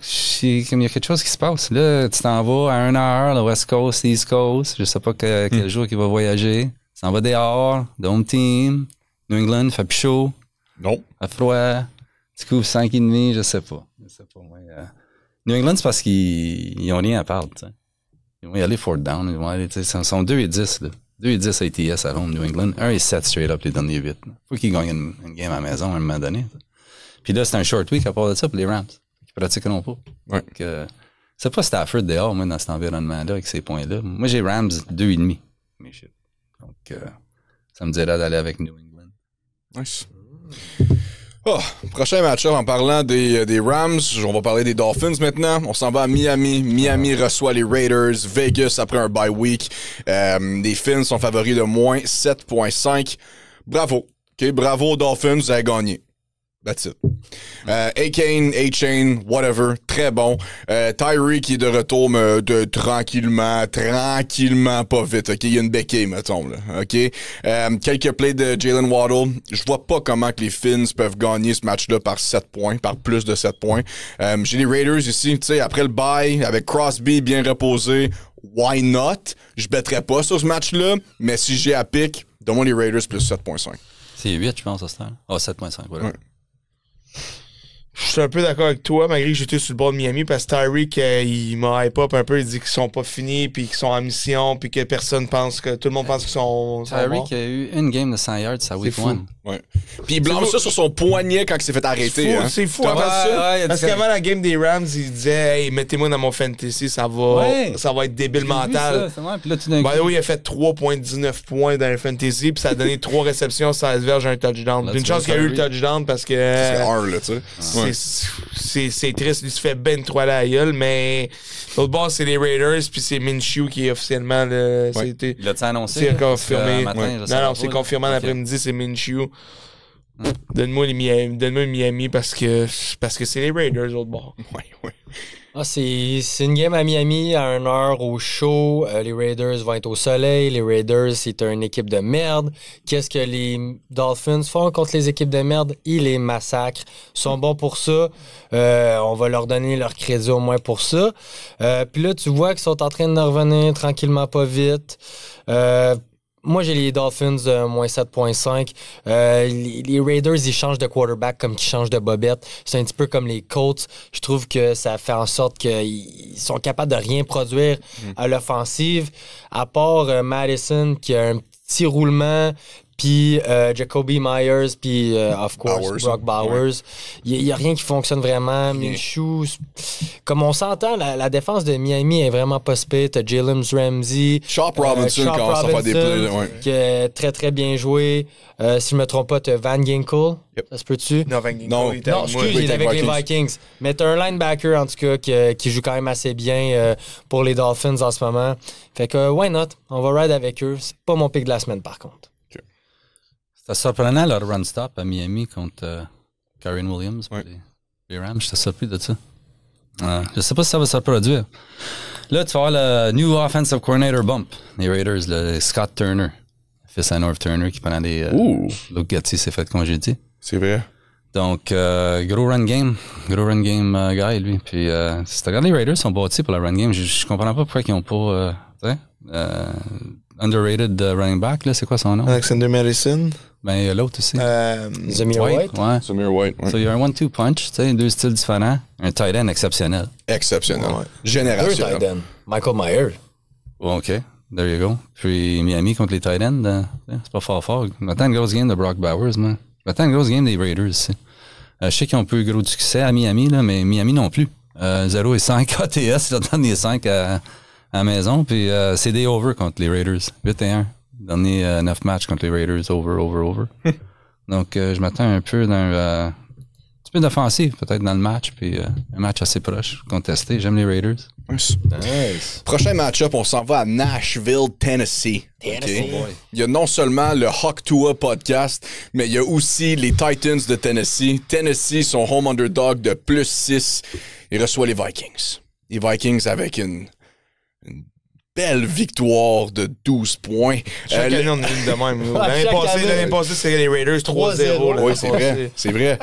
comme il y a quelque chose qui se passe. Là, tu t'en vas à 1 heure, le West Coast, East Coast, je sais pas quel jour qu'il va voyager. Tu t'en vas dehors, Dome Team, New England, fait plus chaud. Non. Fait froid, tu couvres 5,5, je sais pas. Moi, New England, c'est parce qu'ils ont rien à perdre, tu sais. Ils vont y aller 4th down, ils vont aller, tu sais, ils sont 2-10, là. 2-10 ATS à home, New England. 1-7 straight up les derniers 8. Faut qu'ils gagnent une game à la maison à un moment donné. Puis là, c'est un short week à part de ça pour les Rams. Ils pratiqueront pas. Ouais. Donc, c'est pas Stafford dehors, moi, dans cet environnement-là, avec ces points-là. Moi, j'ai Rams 2,5. Mais shit. Donc, ça me dirait d'aller avec New England. Nice. Oh, prochain match-up, en parlant des Rams, on va parler des Dolphins maintenant. On s'en va à Miami. Miami reçoit les Raiders. Vegas après un bye week. Les Fins sont favoris de moins 7,5. Bravo. OK, bravo aux Dolphins, vous avez gagné. That's it. A-Kane, A-Chain, whatever, très bon. Tyree qui est de retour tranquillement, pas vite, OK? Il y a une béquille, mettons, là, OK? Quelques plays de Jalen Waddle. Je vois pas comment que les Fins peuvent gagner ce match-là par 7 points, par plus de 7 points. J'ai les Raiders ici, tu sais, après le bye, avec Crosby bien reposé, why not? Je bêterais pas sur ce match-là, mais si j'ai à pic, donne-moi les Raiders plus 7,5. C'est 8, je pense, à ce temps. Ah, 7,5, voilà. Ouais. Je suis un peu d'accord avec toi, malgré que j'étais sur le bord de Miami, parce que Tyreek, il m'a hype up un peu. Il dit qu'ils sont pas finis, puis qu'ils sont en mission, puis que personne pense que... Tout le monde pense qu'ils sont Tyreek a eu une game de 100 yards, ça week 1. Ouais. Puis il blâme ça sur son poignet quand il s'est fait arrêter. C'est fou, T'as parce entendu ça? parce qu'avant la game des Rams, il disait « Hey, mettez-moi dans mon fantasy, ça va être débile mental. » Puis là, tout d'un coup... Oui, il a fait 3,19 points dans le fantasy, puis ça a donné 3 réceptions, 16 verges, un touchdown. Une chance qu'il y a eu le touchdown, parce que... C'est hard, là, tu sais. C'est triste, il se fait ben trop à la gueule, mais l'autre bord, c'est les Raiders, puis c'est Minshew qui est officiellement... Il l'a-tu annoncé? C'est confirmé. Matin, non, c'est confirmé l'après-midi, c'est Minshew. Donne-moi Miami parce que c'est les Raiders l'autre bord. Ouais. Ah, c'est une game à Miami à 1 heure au show. Les Raiders vont être au soleil. Les Raiders, c'est une équipe de merde. Qu'est-ce que les Dolphins font contre les équipes de merde? Ils les massacrent. Ils sont bons pour ça. On va leur donner leur crédit au moins pour ça. Puis là, tu vois qu'ils sont en train de revenir tranquillement, pas vite. Moi, j'ai les Dolphins de moins 7,5. Les Raiders, ils changent de quarterback comme ils changent de bobette. C'est un petit peu comme les Colts. Je trouve que ça fait en sorte qu'ils sont capables de rien produire à l'offensive. À part Madison qui a un petit roulement, puis Jacoby Myers, puis of course Brock Bowers. Il n'y a rien qui fonctionne vraiment. Minshew, comme on s'entend, la défense de Miami est vraiment pas spé. T'as Jalen Ramsey, Chop Robinson commence à faire des plays. Ouais. Qui est très très bien joué. Si je me trompe pas, t'as Van Ginkel. Yep. Ça se peut-tu? Non, Van Ginkel, non, excuse, il est avec les Vikings. Mais t'as un linebacker, en tout cas, qui joue quand même assez bien pour les Dolphins en ce moment. Fait que, why not? On va ride avec eux. C'est pas mon pick de la semaine, par contre. C'était surprenant leur run-stop à Miami contre Karen Williams. Les Rams, j'étais surpris de ça. Je sais pas si ça va se reproduire. Là, tu vas avoir le new offensive coordinator bump. Les Raiders, le Scott Turner. Fils à North Turner qui pendant des... Luke Gatti s'est fait congédier. C'est vrai. Donc, gros run game. Gros run game guy, lui. Puis, si tu regardes les Raiders, ils sont bâtis pour le run game. Je comprends pas pourquoi ils ont pas... underrated running back, là, c'est quoi son nom? Alexander Madison. Ben, l'autre aussi. Zamir White. Ouais. Zamir White. Ouais. So, il y a un 1-2 punch, tu sais, 2 styles différents. Un tight end exceptionnel. Exceptionnel. Ouais. Générationnel. Tight end. Michael Myers. OK. There you go. Puis Miami contre les tight ends, c'est pas fort. J'attends une grosse game de Brock Bowers, moi. J'attends une grosse game des Raiders aussi. Je sais qu'ils ont pas eu gros succès à Miami, là, mais Miami non plus. 0 et 5 ATS, j'attends des 5 à la maison. Puis c'est des over contre les Raiders. 8-1. Dernier 9 matchs contre les Raiders, over. Donc, je m'attends un peu d'un petit peu d'offensive, peut-être, dans le match. Puis un match assez proche, contesté. J'aime les Raiders. Nice. Prochain match-up, on s'en va à Nashville, Tennessee. Okay. Il y a non seulement le Hawk Tua podcast, mais il y a aussi les Titans de Tennessee. Tennessee sont home underdog de plus 6. Ils reçoivent les Vikings. les Vikings avec une belle victoire de 12 points. Chaque année, on a une de même. L'année passée, c'était les Raiders 3-0. Oui, c'est vrai.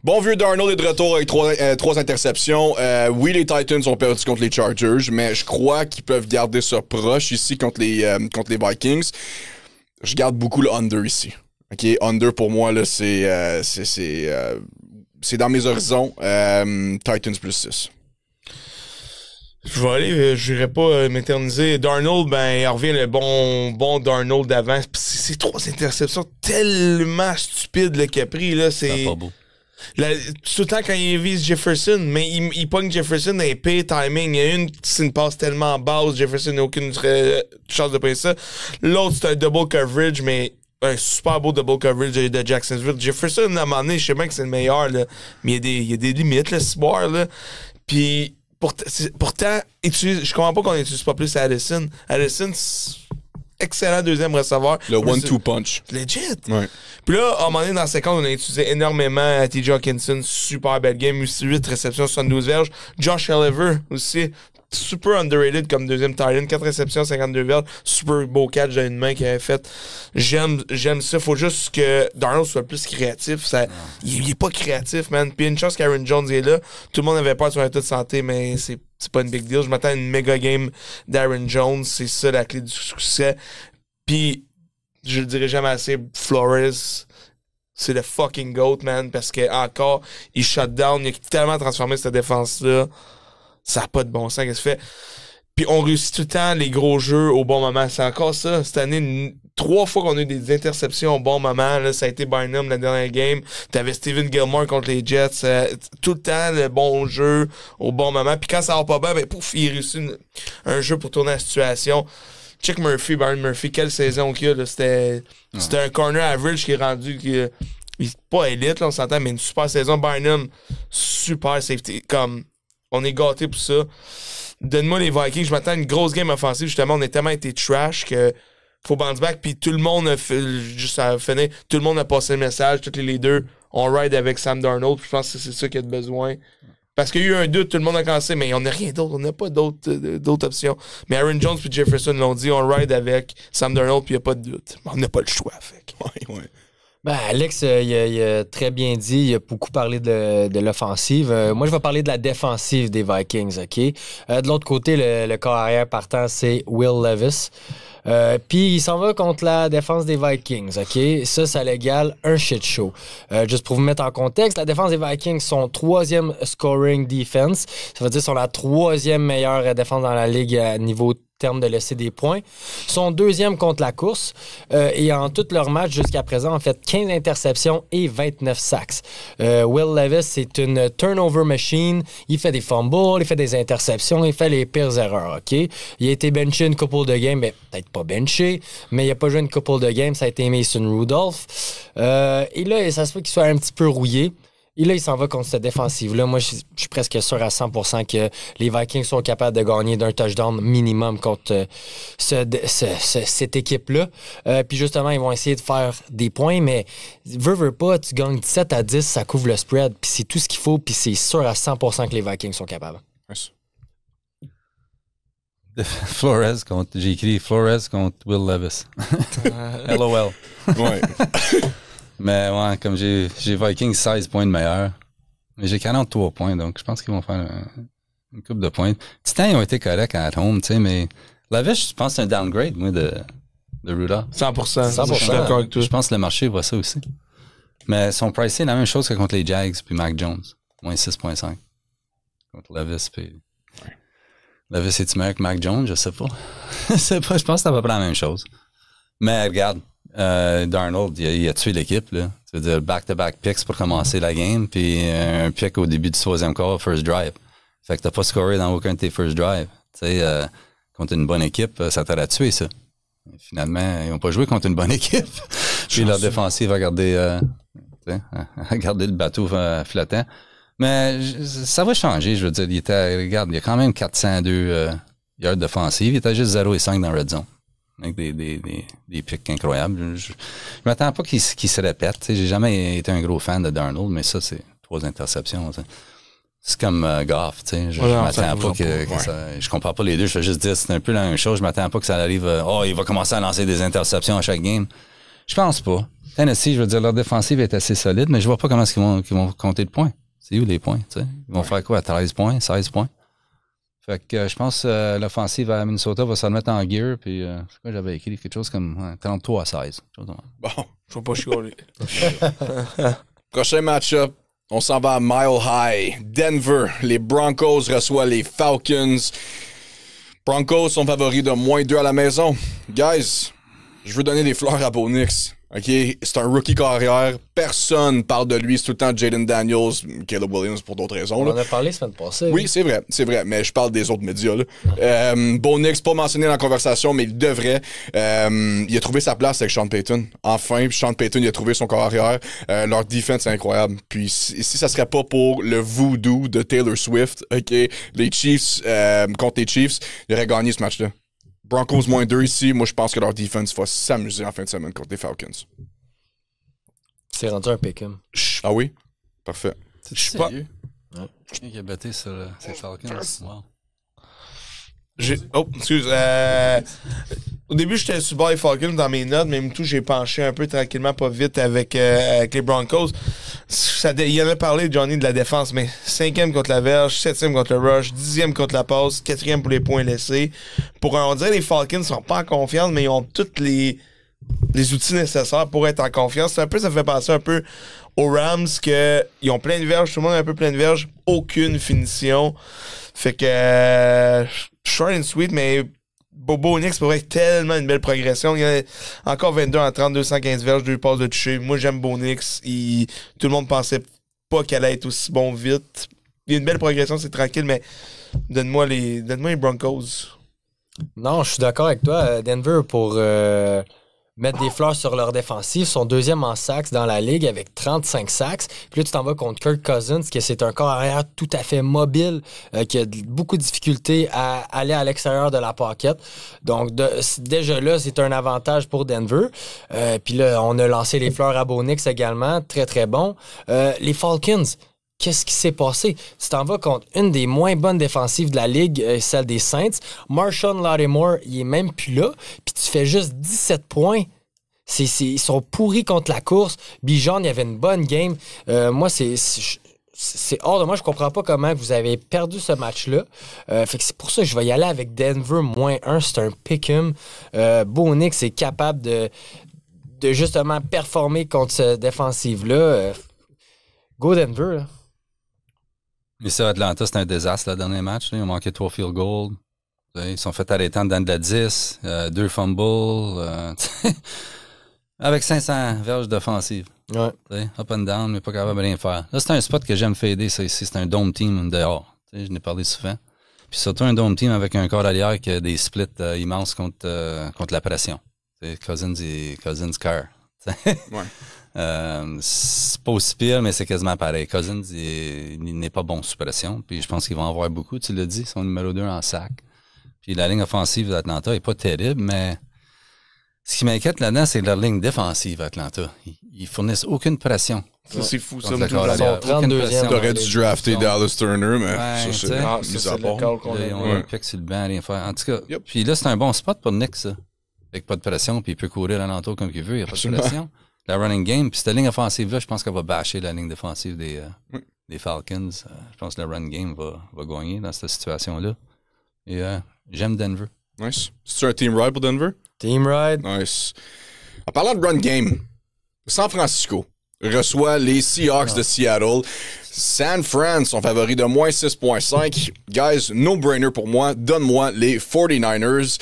Bon vieux Darnold est de retour avec 3 interceptions. Oui, les Titans ont perdu contre les Chargers, mais je crois qu'ils peuvent garder ça proche ici contre les Vikings. Je garde beaucoup le under ici. OK, under pour moi, là, c'est dans mes horizons. Titans plus 6. Je vais aller, je n'irai pas m'éterniser. Darnold, il revient le bon Darnold d'avant. C'est 3 interceptions tellement stupides le qu'il a pris, là. C'est pas beau. Tout le temps quand il vise Jefferson, mais il pogne Jefferson dans les pires timing. Il y a c'est une passe tellement basse, Jefferson n'a aucune chance de pogner ça. L'autre, c'est un double coverage, mais un super beau double coverage de Jacksonville. Jefferson, à un moment donné, je sais bien que c'est le meilleur, là, mais il y a des limites, là, ce soir, là. Puis, pourtant, je comprends pas qu'on n'utilise pas plus Addison. Addison, excellent deuxième receveur. Le 1-2 punch. Legit. Ouais. Puis là, à un moment donné, dans la séquence, on a utilisé énormément TJ Hawkinson. Super belle game. 8 réceptions, 72 verges. Josh Oliver aussi. Super underrated comme deuxième tight end. 4 réceptions, 52 verges. Super beau catch d'une main qu'il avait fait. J'aime ça. Faut juste que Darnold soit plus créatif. Il est pas créatif, man. Puis une chance qu'Aaron Jones est là. Tout le monde avait peur de son état de santé, mais c'est pas une big deal. Je m'attends à une méga game d'Aaron Jones. C'est ça la clé du succès. Puis, je le dirais jamais assez, Flores, c'est le fucking GOAT, man, parce que encore, il shut down. Il a tellement transformé cette défense-là. Ça n'a pas de bon sens, qu'est-ce qu'il fait. Puis, on réussit tout le temps les gros jeux au bon moment. C'est encore ça. Cette année, 3 fois qu'on a eu des interceptions au bon moment. Là, ça a été Bynum la dernière game. T'avais Steven Gilmore contre les Jets. Tout le temps, le bon jeu au bon moment. Puis quand ça va pas bien, pouf, il réussit un jeu pour tourner la situation. Check Murphy, Byron Murphy, quelle saison qu'il y a. Là, c'était un corner average qui est rendu... pas élite, là, on s'entend, mais une super saison. Bynum, super safety. Comme, on est gâtés pour ça. Donne-moi les Vikings. Je m'attends à une grosse game offensive. Justement, on a tellement été trash que faut bounce back. Puis tout le monde a fait, juste à finir, tout le monde a passé le message. Tous les leaders, on ride avec Sam Darnold. Puis je pense que c'est ça qu'il y a de besoin. Parce qu'il y a eu un doute, tout le monde a cassé, mais on n'a rien d'autre. On n'a pas d'autres options. Mais Aaron Jones et Jefferson l'ont dit, on ride avec Sam Darnold, puis il n'y a pas de doute. On n'a pas le choix. Fait. Ouais. Alex, il a très bien dit, il a beaucoup parlé de l'offensive. Moi, je vais parler de la défensive des Vikings, OK? De l'autre côté, le corps arrière partant, c'est Will Levis. Puis il s'en va contre la défense des Vikings, OK? Ça l'égale un shit show. Juste pour vous mettre en contexte, la défense des Vikings sont 3e scoring defense. Ça veut dire qu'ils sont la 3e meilleure défense dans la ligue à niveau terme de laisser des points. Ils sont 2e contre la course et en tous leurs matchs jusqu'à présent, en fait, 15 interceptions et 29 sacks. Will Levis, c'est une turnover machine. Il fait des fumbles, il fait des interceptions, il fait les pires erreurs, OK? Il a été benché une couple de games, mais peut-être pas benché, mais il n'a pas joué une couple de games, ça a été Mason Rudolph. Et là, ça se fait qu'il soit un petit peu rouillé. Et là, il s'en va contre cette défensive-là. Moi, je suis presque sûr à 100% que les Vikings sont capables de gagner d'un touchdown minimum contre cette équipe-là. Puis justement, ils vont essayer de faire des points, mais veux pas, tu gagnes 17-10, ça couvre le spread, puis c'est tout ce qu'il faut, puis c'est sûr à 100% que les Vikings sont capables. Yes. J'ai écrit Flores contre Will Levis. LOL. Ouais. Mais ouais, comme j'ai Vikings 16 points de meilleur. Mais j'ai 43 points, donc je pense qu'ils vont faire une coupe de points. Titans, ils ont été corrects à home, tu sais, mais Levis, je pense que c'est un downgrade, moi, de Rudolph. 100%. Je suis d'accord avec toi. Je pense que le marché voit ça aussi. Mais son pricing est la même chose que contre les Jags puis Mac Jones. Moins 6.5. Contre Levis puis... Levis, est-tu meilleur que Mac Jones? Je sais pas. Je pense que c'est à peu près la même chose. Mais regarde, Darnold, il a tué l'équipe, là. Tu veux dire, back-to-back picks pour commencer la game, puis un pick au début du 3e quart, first drive. Fait que t'as pas scoré dans aucun de tes first drive. Tu sais, contre une bonne équipe, ça t'aurait tué, ça. Et finalement, ils ont pas joué contre une bonne équipe. Puis leur défensive a gardé le bateau flottant. Mais ça va changer, je veux dire. Regarde, il y a quand même 402 yards d'offensive. Il était juste 0-5 dans Red Zone. Avec des pics incroyables. Je m'attends pas qu'il se répète. J'ai jamais été un gros fan de Darnold, mais ça, c'est 3 interceptions. T'sais. C'est comme Goff, tu sais. Je m'attends pas que ça... Je compare pas les deux, je fais juste dire c'est un peu la même chose. Je m'attends pas que ça arrive... il va commencer à lancer des interceptions à chaque game. Je pense pas. Tennessee, je veux dire, leur défensive est assez solide, mais je vois pas comment est-ce qu'ils vont compter de points. C'est où les points, tu sais? Ils vont faire quoi? 13 points? 16 points? Fait que je pense que l'offensive à Minnesota va se remettre en gear, puis c'est quoi j'avais écrit? Quelque chose comme 33-16. Bon. Je vais pas chialer. Prochain match-up. On s'en va à Mile High. Denver, les Broncos reçoivent les Falcons. Broncos sont favoris de -2 à la maison. Guys, je veux donner des fleurs à Bo Nix. OK? C'est un rookie carrière. Personne parle de lui. C'est tout le temps Jaden Daniels, Caleb Williams pour d'autres raisons. On Là. en a parlé la semaine passée. Oui, c'est vrai. Mais je parle des autres médias. Bo Nix, pas mentionné dans la conversation, mais il devrait. Il a trouvé sa place avec Sean Payton. Enfin, puis Sean Payton, il a trouvé son corps arrière. Leur defense, c'est incroyable. Puis si ça serait pas pour le voodoo de Taylor Swift, OK, les Chiefs, contre les Chiefs, ils auraient gagné ce match-là. Broncos -2 ici. Moi, je pense que leur defense va s'amuser en fin de semaine contre les Falcons. C'est rendu un pick-em. Ah oui? Parfait. Je suis pas... Qui a battu sur ces Falcons? Wow. Excuse. Au début, j'étais sur les Falcons dans mes notes, mais tout, j'ai penché un peu tranquillement, pas vite, avec les Broncos. Il y en a parlé, Johnny, de la défense, mais 5e contre la verge, 7e contre le rush, 10e contre la passe, 4e pour les points laissés. On dirait que les Falcons sont pas en confiance, mais ils ont tous les outils nécessaires pour être en confiance. Ça me fait penser un peu aux Rams, qu'ils ont plein de verges, tout le monde a un peu plein de verges, aucune finition. Fait que short and sweet, mais Bo Nix pourrait être tellement une belle progression. Il y a encore 22 en 30, 215 verges, 2 passes de toucher. Moi, j'aime Bo Nix. Tout le monde pensait pas qu'elle allait être aussi bon vite. Il y a une belle progression, c'est tranquille, mais donne-moi les Broncos. Non, je suis d'accord avec toi. Denver, pour mettre des fleurs sur leur défensive, sont 2e en sacks dans la ligue avec 35 sacks. Puis là, tu t'en vas contre Kirk Cousins, qui c'est un corps arrière tout à fait mobile, qui a beaucoup de difficultés à aller à l'extérieur de la pocket. Donc, déjà là, c'est un avantage pour Denver. Puis là, on a lancé les fleurs à Bo Nix également. Très, très bon. Les Falcons, qu'est-ce qui s'est passé? Tu t'en vas contre une des moins bonnes défensives de la Ligue, celle des Saints. Marshawn Lattimore, il est même plus là. Puis tu fais juste 17 points. Ils sont pourris contre la course. Bijan, il y avait une bonne game. Moi, c'est hors de moi. Je comprends pas comment vous avez perdu ce match-là. Fait que c'est pour ça que je vais y aller avec Denver -1. C'est un pick-em. Bo Nix est capable de justement performer contre cette défensive-là. Go Denver, là. Mais ça, Atlanta, c'est un désastre, le dernier match. Là. Ils ont manqué 3 field goals. Ils sont fait arrêter en dedans de la 10. 2 fumbles. Avec 500 verges d'offensive. Ouais. Up and down, mais pas capable de rien faire. Là, c'est un spot que j'aime fader, ça ici. C'est un dome team dehors. Je n'ai parlé souvent. Puis surtout un dome team avec un corps arrière qui a des splits immenses contre la pression. Cousins Carr. Ouais. C'est pas aussi pire, mais c'est quasiment pareil. Cousins, il n'est pas bon sous pression. Puis je pense qu'ils vont en avoir beaucoup, tu l'as dit. Ils sont numéro 2 en sac. Puis la ligne offensive d'Atlanta est pas terrible, mais ce qui m'inquiète là-dedans, c'est leur ligne défensive Atlanta. Ils fournissent aucune pression. Ça, c'est fou, ça. Ils sont 32e. T'aurais dû drafter Dallas Turner, mais Ouais, ça, c'est mis à part. Ils ont un pic sur le banc, rien faire. En tout cas, puis là, c'est un bon spot pour Nick, ça. Avec pas de pression, puis il peut courir alentour comme il veut, il n'y a pas de pression. La running game, puis cette ligne offensive-là, je pense qu'elle va bâcher la ligne défensive des Falcons. Je pense que la run game va gagner dans cette situation-là. Et j'aime Denver. Nice. C'est un team ride pour Denver? Team ride. Nice. En parlant de run game, San Francisco reçoit les Seahawks de Seattle. San Fran sont favoris de -6.5. Guys, no-brainer pour moi. Donne-moi les 49ers.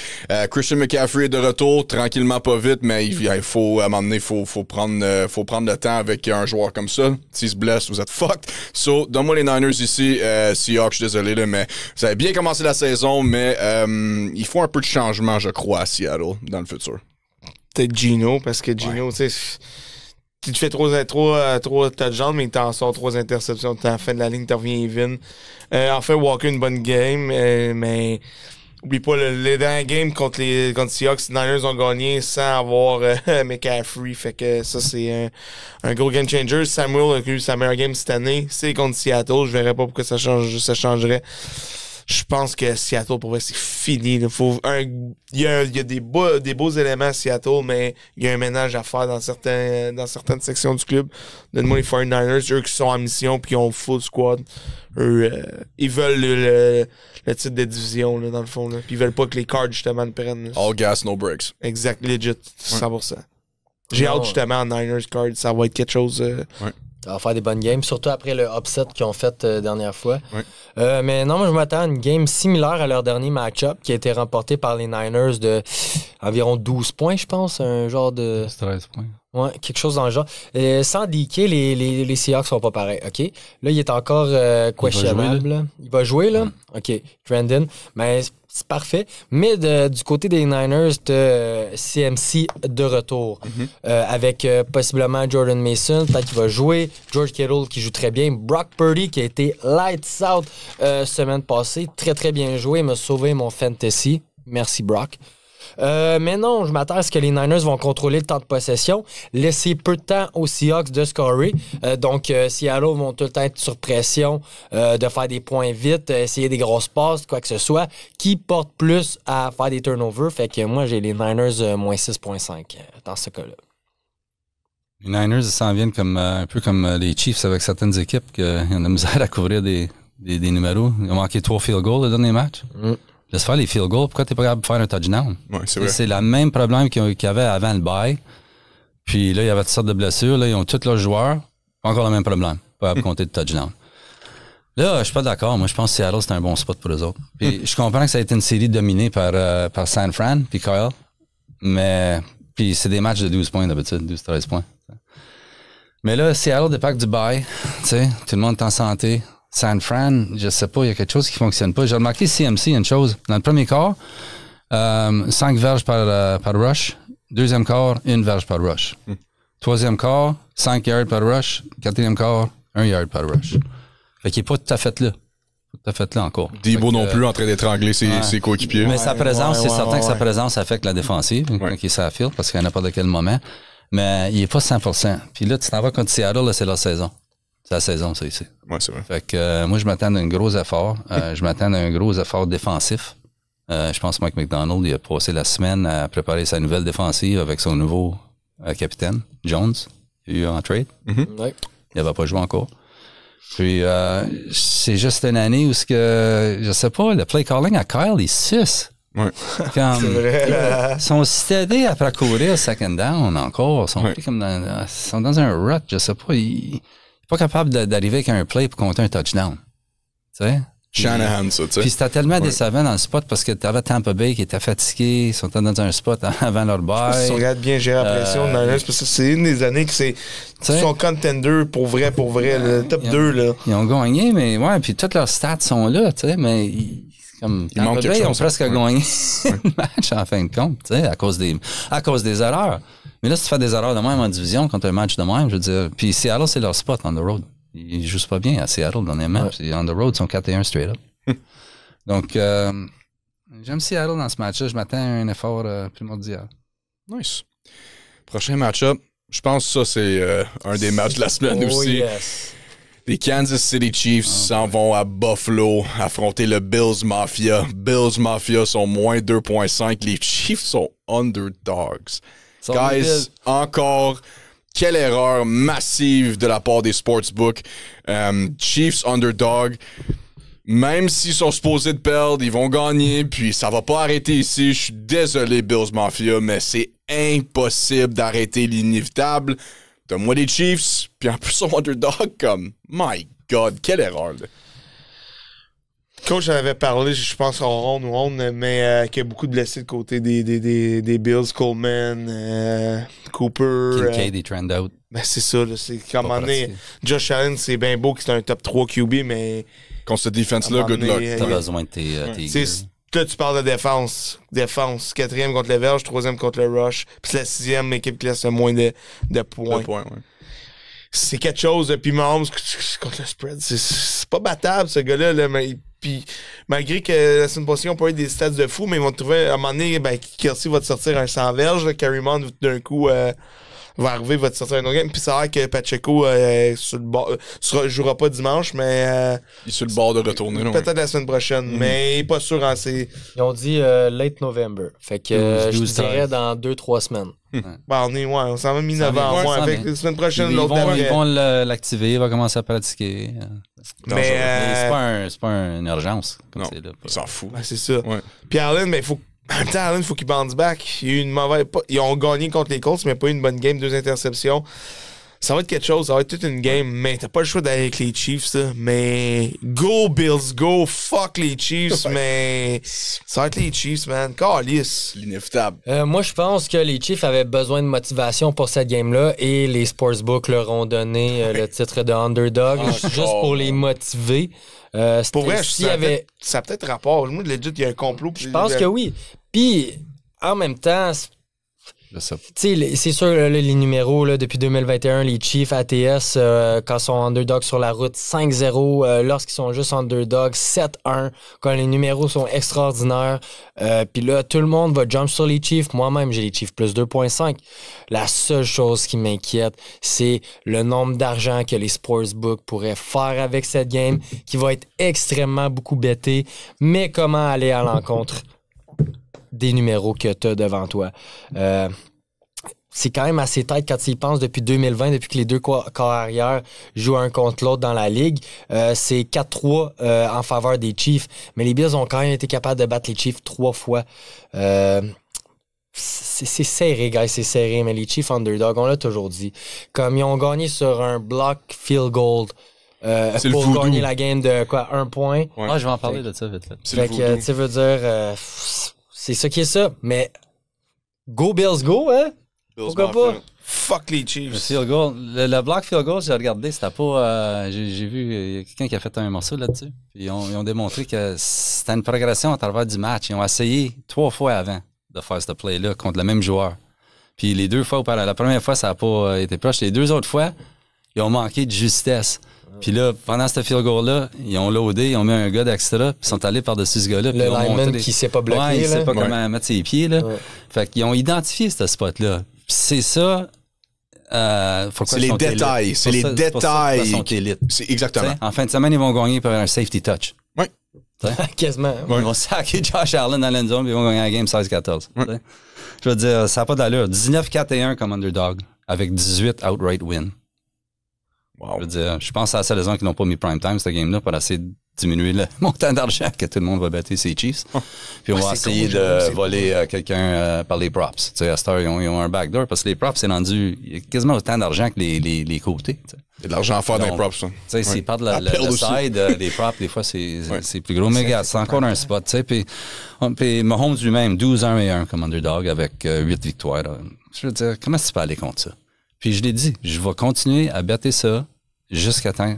Christian McCaffrey est de retour, tranquillement pas vite, mais il faut, à un moment donné, faut prendre le temps avec un joueur comme ça. S'il se blesse, vous êtes fucked. So, donne-moi les Niners ici. Seahawks, je suis désolé, là, mais vous avez bien commencé la saison, mais il faut un peu de changement, je crois, à Seattle dans le futur. Peut-être Gino, parce que Gino, tu sais... Tu te fais trop touchdowns, mais t'en sors 3 interceptions. À la fin de la ligne, t'en reviens even. En fait, Walker, une bonne game, mais Oublie pas, les derniers games contre Seahawks, les Niners ont gagné sans avoir McCaffrey. Fait que ça, c'est un gros game changer. Samuel a eu sa meilleure game cette année. C'est contre Seattle. Je verrais pas pourquoi ça changerait. Je pense que Seattle, pour vrai, c'est fini. Il y a des beaux éléments à Seattle, mais il y a un ménage à faire dans certaines sections du club. Donne-moi les 49ers, eux qui sont en mission puis qui ont full squad. Eux, ils veulent le titre de division, là, dans le fond. Là. Puis ils veulent pas que les Cards, justement, le prennent. Là. All gas, no breaks. Exact, legit, 100%. J'ai hâte, justement, en Niners Cards. Ça va être quelque chose... Ça va faire des bonnes games, surtout après le upset qu'ils ont fait dernière fois. Ouais. Mais non, moi, je m'attends à une game similaire à leur dernier match-up qui a été remporté par les Niners de environ 12 points, je pense. Un genre de... 13 points. Ouais, quelque chose dans le genre. Sans DK, les Seahawks sont pas pareils, OK? Là, il est encore questionable. Il va jouer, là? OK, Brandon. Mais c'est parfait. Mais du côté des Niners, de CMC de retour. Avec possiblement Jordan Mason, peut-être qu'il va jouer. George Kittle qui joue très bien. Brock Purdy qui a été lights out semaine passée. Très, très bien joué. Il m'a sauvé mon fantasy. Merci, Brock. Mais non, je m'attends à ce que les Niners vont contrôler le temps de possession, laisser peu de temps aux Seahawks de scorer. Donc, Seattle vont tout le temps être sur pression, de faire des points vite, essayer des grosses passes, quoi que ce soit, qui porte plus à faire des turnovers. Fait que moi, j'ai les Niners moins 6.5 dans ce cas-là. Les Niners, ils s'en viennent un peu comme les Chiefs avec certaines équipes qui ont de la misère à couvrir des numéros. Ils ont manqué 3 field goals le dernier match. Laisse faire les field goals, pourquoi t'es pas capable de faire un touchdown? Ouais, c'est vrai. C'est le même problème qu'il y avait avant le bye. Puis là, il y avait toutes sortes de blessures. Là, ils ont tous leurs joueurs. Encore le même problème. Pas capable de compter de touchdown. Là, je suis pas d'accord. Moi, je pense que Seattle, c'est un bon spot pour eux autres. Puis je comprends que ça a été une série dominée par San Fran puis Kyle. Mais puis c'est des matchs de 12 points d'habitude, 12-13 points. Mais là, Seattle dépasse du bye. Tu sais, tout le monde est en santé. San Fran, je sais pas, il y a quelque chose qui fonctionne pas. J'ai remarqué CMC, une chose. Dans le premier quart, 5 verges par rush. Deuxième quart, 1 verge par rush. Troisième quart, 5 yards par rush. Quatrième quart, 1 yard par rush. Fait qu'il est pas tout à fait là. Pas tout à fait là encore. Debo non plus en train d'étrangler ses coéquipiers. Mais sa présence, c'est certain que sa présence affecte la défensive, quand il est sur la field, parce qu'à n'importe quel moment. Mais il est pas 100%. Puis là, tu t'en vas contre Seattle, là, c'est leur saison. C'est la saison, ça, ici. Ouais, c'est vrai. Fait que moi, je m'attends à un gros effort. Je m'attends à un gros effort défensif. Je pense que Mike McDonald, il a passé la semaine à préparer sa nouvelle défensive avec son nouveau capitaine, Jones, il a eu en trade. Ouais. Il n'avait pas joué encore. Puis, c'est juste une année où, je sais pas, le play calling à Kyle, il suce. Ouais. C'est vrai. Ils sont stédés après courir second down encore. Ils sont pris comme sont dans un rut, je sais pas. Il pas capable d'arriver avec un play pour compter un touchdown. Tu sais? Shanahan, ça, tu sais. Puis c'était tellement décevant dans le spot parce que t'avais Tampa Bay qui était fatigué, ils sont dans un spot avant leur bye. Ils regardent bien gérer la pression dans parce que c'est une des années que ils sont contenders pour vrai, le top 2, là. Ils ont gagné, mais ouais, puis toutes leurs stats sont là, tu sais, mais Il manque quelque chose. Ils ont presque gagné le match en fin de compte, tu sais, à cause des erreurs. Mais là, si tu fais des erreurs de même en division contre un match de même, je veux dire, puis Seattle, c'est leur spot on the road. Ils jouent pas bien à Seattle dans les matchs. On the road, ils sont 4-1 straight up. Donc, j'aime Seattle dans ce match-là. Je m'attends à un effort primordial. Nice. Prochain match-up, je pense que ça, c'est un des matchs de la semaine aussi. Yes. Les Kansas City Chiefs s'en vont à Buffalo affronter le Bills Mafia. Bills Mafia sont moins 2.5. Les Chiefs sont underdogs. Guys, encore, quelle erreur massive de la part des sportsbooks. Chiefs underdog. Même s'ils sont supposés de perdre, ils vont gagner, puis ça va pas arrêter ici. Je suis désolé, Bills Mafia, mais c'est impossible d'arrêter l'inévitable. Donne-moi des Chiefs, puis en plus, son underdog, comme, my God, quelle erreur, là. Coach en avait parlé, je pense, en ronde, mais qu'il y a beaucoup de blessés de côté des Bills, Coleman, Cooper. Kincaid, il trend out. Ben, c'est ça, là. C'est comme à un moment donné, Josh Allen, c'est bien beau que c'est un top 3 QB, mais. Contre ce defense-là, good luck. T'as besoin de tes Là, tu parles de défense. Défense. 4e contre le verge, 3e contre le rush. Puis c'est la 6e équipe qui laisse le moins de points. C'est quelque chose. Puis Mahomes contre le spread, c'est pas battable, ce gars-là. Là, mais Puis malgré que la semaine passée, ils n'ont pas eu des stats de fou, mais ils vont te trouver, à un moment donné, Kelsey va te sortir un 100 verges, Carrie Mond, d'un coup, va arriver, va te sortir un autre game. Puis ça a l'air que Pacheco sur le bord, jouera pas dimanche, mais... il est sur le bord de retourner. Peut-être la semaine prochaine, mais pas sûr. Hein, ils ont dit late November. Fait que je dirais dans 2-3 semaines. On s'en va mi-novembre. Avec la semaine prochaine, l'autre d'après. Ils vont l'activer, il va commencer à pratiquer. Mais c'est pas une urgence. Comme non, là, il s'en fout. C'est ça. Ouais. Puis Allen, en même temps, Allen, il faut qu'il bounce back. Il y a eu une mauvaise... Ils ont gagné contre les Colts, mais pas eu une bonne game, 2 interceptions. Ça va être quelque chose, ça va être toute une game, mais t'as pas le choix d'aller avec les Chiefs, ça. Mais go Bills, go, fuck les Chiefs, mais ça va être les Chiefs, man. Calice. L'inévitable. Moi, je pense que les Chiefs avaient besoin de motivation pour cette game-là et les sportsbooks leur ont donné le titre de underdog juste pour les motiver. Pour vrai, ça a peut-être rapport. Moi, legit, il y a un complot. Je pense que oui. Puis, en même temps, c'est sûr, là, les numéros, là, depuis 2021, les Chiefs ATS, quand ils sont underdogs sur la route, 5-0. Lorsqu'ils sont juste underdogs, 7-1. Quand les numéros sont extraordinaires. Puis là, tout le monde va jump sur les Chiefs. Moi-même, j'ai les Chiefs plus 2.5. La seule chose qui m'inquiète, c'est le nombre d'argent que les sportsbooks pourraient faire avec cette game, qui va être extrêmement beaucoup betté. Mais comment aller à l'encontre des numéros que tu as devant toi. C'est quand même assez tête quand tu y penses depuis 2020, depuis que les deux corps arrière jouent un contre l'autre dans la ligue. C'est 4-3 en faveur des Chiefs, mais les Bills ont quand même été capables de battre les Chiefs 3 fois. C'est serré, guys, c'est serré, mais les Chiefs underdog, on l'a toujours dit. Comme ils ont gagné sur un block field goal pour gagner la game de 1 point. Ouais. Je vais en parler de ça vite. Fait que, tu veux dire... c'est ça qui est ça, mais go Bills go, hein? Pourquoi pas? Fuck les Chiefs. Le field goal, le block field goal, j'ai regardé, c'était pas... j'ai vu, il y a quelqu'un qui a fait un morceau là-dessus. Puis ils ont démontré que c'était une progression à travers du match. Ils ont essayé 3 fois avant de faire ce play-là contre le même joueur. Puis les 2 fois, la première fois, ça n'a pas été proche. Les 2 autres fois, ils ont manqué de justesse. Puis là, pendant ce field goal-là, ils ont loadé, ils ont mis un gars d'extra, puis ils sont allés par-dessus ce gars-là. Le lineman qui s'est pas bloqué. Ouais, il sait pas comment mettre ses pieds. Là. Ouais. Fait qu'ils ont identifié ce spot-là. Puis c'est ça... c'est les détails. C'est les détails. Ils sont élites. C'est exactement. En fin de semaine, ils vont gagner par un safety touch. Oui. Quasiment. Ils vont saquer Josh Allen dans l'end zone, puis ils vont gagner la game 16-14. Ouais. Je veux dire, ça n'a pas d'allure. 19-4-1 comme underdog, avec 18 outright win. Wow. Je veux dire, je pense à la seule raison qu'ils n'ont pas mis prime time, cette game-là, pour essayer de diminuer le montant d'argent que tout le monde va battre ses Chiefs. Puis on va essayer de voler quelqu'un par les props. Tu sais, à cette heure, ils ont un backdoor, parce que les props, c'est rendu quasiment autant d'argent que les côtés. Il y a de l'argent à faire dans les props. Tu sais, s'ils partent le side, les props, des fois, c'est plus gros. Mais regarde, c'est encore un spot. Tu sais, puis Mahomes lui-même, 12-1-1 comme underdog, avec 8 victoires. Là. Je veux dire, comment tu peux aller contre ça? Puis je l'ai dit, je vais continuer à better ça jusqu'à temps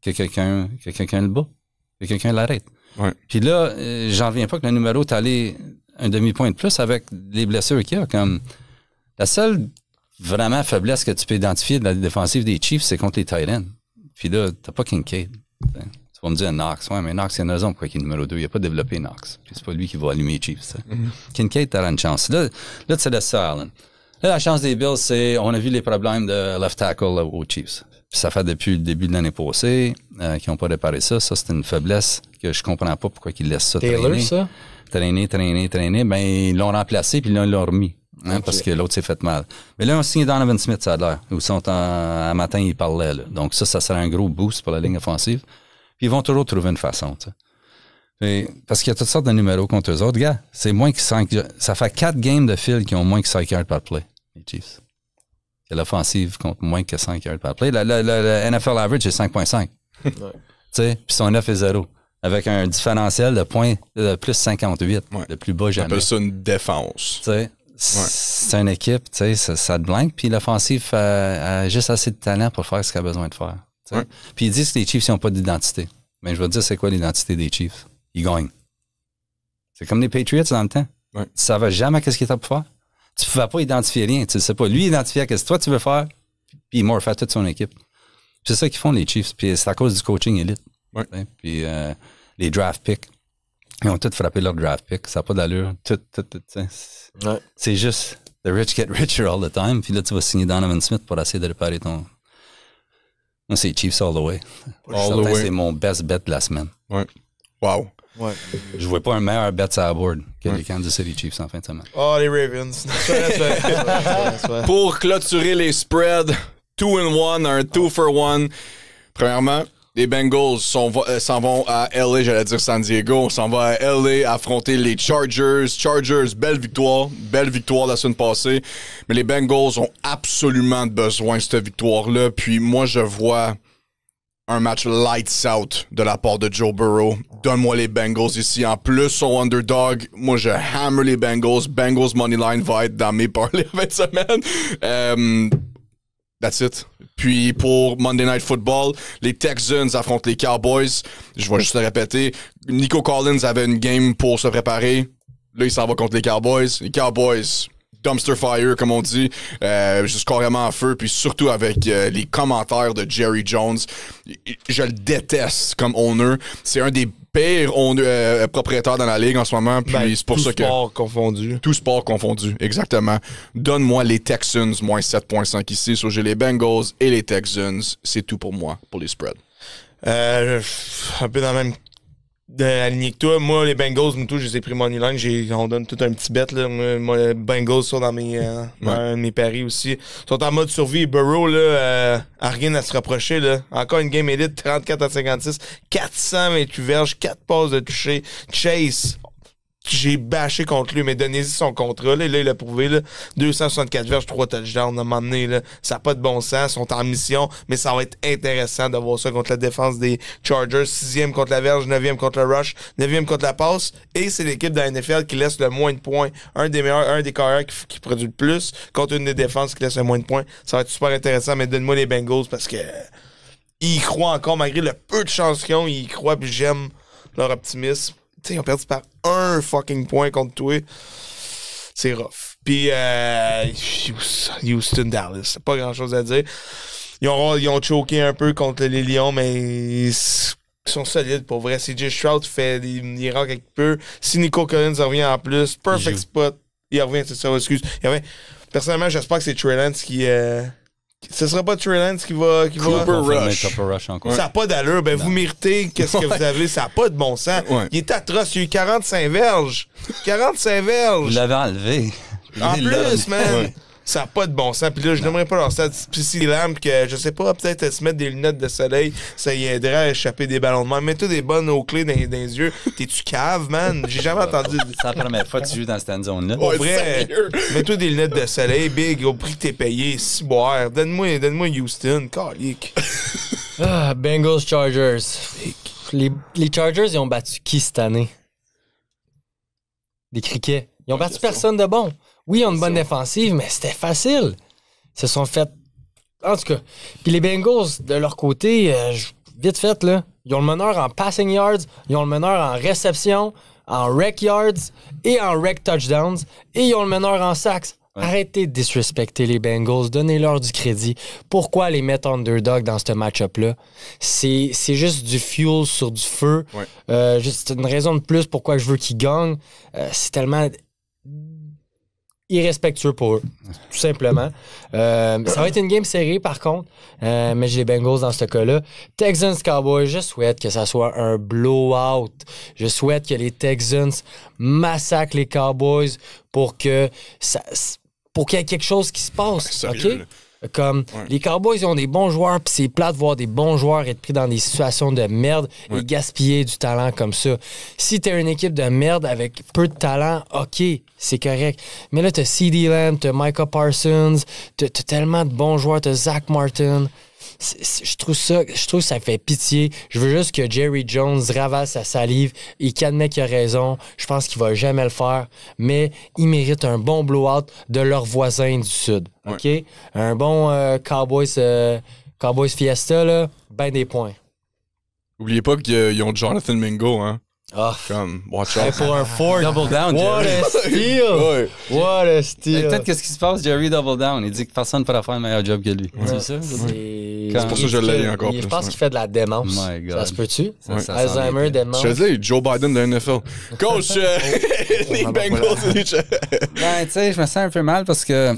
que quelqu'un le bat, que quelqu'un l'arrête. Ouais. Puis là, j'en reviens pas que le numéro est allé un demi-point de plus avec les blessures qu'il y a. Comme la seule vraiment faiblesse que tu peux identifier de la défensive des Chiefs, c'est contre les tight ends. Puis là, t'as pas Kincaid. Tu vas me dire Knox. Ouais, mais Knox, il y a une raison pourquoi il est numéro 2. Il a pas développé Knox. Puis c'est pas lui qui va allumer les Chiefs. Kincaid, t'as une chance. Là, tu laisses ça, Allen. Là, la chance des Bills, c'est, on a vu les problèmes de left tackle aux Chiefs. Puis ça fait depuis le début de l'année passée qu'ils n'ont pas réparé ça. Ça, c'est une faiblesse que je comprends pas pourquoi ils laissent ça Taylor, ça? traîner. Ben, ils l'ont remplacé, puis là, ils l'ont remis. Hein, okay. Parce que l'autre s'est fait mal. Mais là, on signe Donovan Smith, ça a l'air. Ils sont un matin, ils parlaient. Là. Donc ça serait un gros boost pour la ligne offensive. Puis ils vont toujours trouver une façon. Mais, parce qu'il y a toutes sortes de numéros contre eux autres. Gars, c'est moins que 5... Ça fait 4 games de fil qui ont moins que 5 yards par play, les Chiefs. Et l'offensive compte moins que 5 yards par play. Le NFL average, c'est 5.5. Ouais. Puis son 9-0. Avec un différentiel de points de plus 58. Ouais. Le plus bas jamais. On appelle ça une défense. C'est une équipe, ça te blanque. Puis l'offensive a juste assez de talent pour faire ce qu'elle a besoin de faire. Ouais. Puis ils disent que les Chiefs n'ont pas d'identité. Mais je vais te dire, c'est quoi l'identité des Chiefs? Ils gagnent. C'est comme les Patriots dans le temps. Ouais. Tu ne savais jamais qu'est-ce qu'ils étaient pour faire. Tu ne pouvais pas identifier rien. Tu ne sais pas. Lui, identifier qu'est-ce que toi tu veux faire, puis il morphe toute son équipe. C'est ça qu'ils font, les Chiefs. Puis c'est à cause du coaching élite. Ouais. Puis les draft picks. Ils ont tous frappé leur draft pick. Ça n'a pas d'allure. Tout, c'est juste the rich get richer all the time. Puis là, tu vas signer Donovan Smith pour essayer de réparer ton... Moi, c'est Chiefs all the way. C'est mon best bet de la semaine. Ouais. Wow. Ouais. Je ne vois pas un meilleur bet sur la board que les Kansas City Chiefs en fin de semaine. Oh, les Ravens. Pour clôturer les spreads, 2-1, un 2-for-1. Premièrement, les Bengals s'en vont à LA, j'allais dire San Diego. On s'en va à LA affronter les Chargers. Chargers, belle victoire la semaine passée. Mais les Bengals ont absolument besoin de cette victoire-là. Puis moi, je vois un match lights out de la part de Joe Burrow. Donne-moi les Bengals ici. En plus, son underdog, moi, je hammer les Bengals. Bengals Moneyline va être dans mes parlays en fin de semaine. That's it. Puis pour Monday Night Football, les Texans affrontent les Cowboys. Je vais juste le répéter. Nico Collins avait une game pour se préparer. Là, il s'en va contre les Cowboys. Les Cowboys, dumpster fire, comme on dit. Juste carrément en feu. Puis surtout avec les commentaires de Jerry Jones. Je le déteste comme owner. C'est un des pires propriétaires dans la ligue en ce moment. Puis c'est pour ça que... Tout sport confondu, exactement. Donne-moi les Texans, moins 7.5 ici. So, j'ai les Bengals et les Texans. C'est tout pour moi, pour les spreads. Un peu dans la même aligné que toi. Moi, les Bengals, je les ai pris moneyline. On donne tout un petit bet. Là. Moi, les Bengals sont dans mes paris aussi. Ils sont en mode survie. Burrow, là, a rien à se reprocher. Là. Encore une game élite, 34-56, 428 verges, 4 passes de toucher. Chase, j'ai bâché contre lui, mais donnez-y son contrat. Là, il a prouvé, là, 264 verges, 3 touchdowns. À un moment donné, là, ça n'a pas de bon sens. Ils sont en mission, mais ça va être intéressant de voir ça contre la défense des Chargers. 6e contre la verge, 9e contre le rush, 9e contre la passe. Et c'est l'équipe de la NFL qui laisse le moins de points. Un des carrières qui produit le plus contre une des défenses qui laisse le moins de points. Ça va être super intéressant, mais donne-moi les Bengals parce que ils y croient encore, malgré le peu de chance qu'ils ont. Ils y croient, puis j'aime leur optimisme. T'sais, ils ont perdu par un fucking point contre toi. C'est rough. Puis, Houston, Dallas. C'est pas grand-chose à dire. Ils ont choqué un peu contre les Lions, mais ils sont solides pour vrai. CJ Stroud fait des miracles quelque peu. Si Nico Collins revient en plus, perfect spot. Il revient, c'est ça, excuse. Personnellement, j'espère que c'est Trey Lance qui... Ce sera pas Trey Lance qui va... Cooper Rush encore. Ça n'a pas d'allure. Ben, vous méritez qu'est-ce que vous avez. Ça n'a pas de bon sens. Ouais. Il est atroce. Il a eu 45 verges. 45 verges. Vous l'avez enlevé. En plus, man. Ouais. Ça n'a pas de bon sens. Puis là, je n'aimerais pas leur stade PC Lamb que, je sais pas, peut-être se mettre des lunettes de soleil, ça y aiderait à échapper des ballons de main. Mets-toi des bonnes aux clés dans les yeux. T'es-tu cave, man? J'ai jamais entendu. C'est la première fois que tu joues dans cette zone-là. Au vrai, mets-toi des lunettes de soleil, big, au prix que t'es payé. Si boire. Donne-moi Houston. Calique. Bengals Chargers. Les Chargers, ils ont battu qui cette année? Des criquets. Ils ont battu personne de bon. Oui, ils ont une bonne défensive, mais c'était facile. Ils se sont fait... En tout cas. Puis les Bengals, de leur côté, vite fait, là, ils ont le meneur en passing yards, ils ont le meneur en réception, en rec yards et en rec touchdowns, et ils ont le meneur en sacks. Ouais. Arrêtez de disrespecter les Bengals, donnez-leur du crédit. Pourquoi les mettre underdog dans ce match-up-là? C'est juste du fuel sur du feu. Ouais. Juste une raison de plus pourquoi je veux qu'ils gagnent. C'est tellement... irrespectueux pour eux, tout simplement. Ça va être une game serrée, par contre, mais j'ai les Bengals dans ce cas-là. Texans Cowboys, je souhaite que ça soit un blowout. Je souhaite que les Texans massacrent les Cowboys pour qu'il y ait quelque chose qui se passe, OK? Comme les Cowboys, ils ont des bons joueurs, puis c'est plate de voir des bons joueurs être pris dans des situations de merde et gaspiller du talent comme ça. Si t'es une équipe de merde avec peu de talent, OK, c'est correct. Mais là, t'as CeeDee Lamb, t'as Micah Parsons, t'as tellement de bons joueurs, t'as Zach Martin. Je trouve que ça fait pitié. Je veux juste que Jerry Jones ravale sa salive et qu'il admette qu'il a raison. Je pense qu'il va jamais le faire, mais il mérite un bon blowout de leurs voisins du Sud. OK? Un bon Cowboys Fiesta, là, ben des points. Oubliez pas qu'ils ont Jonathan Mingo, hein? Ah. Comme, watch Hey, out. pour un Ford. Double down, What Jerry. a steal! Ouais. What a Mais steal! peut-être qu'est-ce qui se passe, Jerry double down. Il dit que personne ne pourra faire un meilleur job que lui. C'est ça? C'est pour ça que je l'ai encore Je plus, pense ouais. qu'il fait de la démence. My God. Ça se peut-tu? Ça sent Alzheimer, bien. démence. Je te dis, Joe Biden de la NFL. Coach, les Bengals, les Ben, tu sais, je me sens un peu mal parce que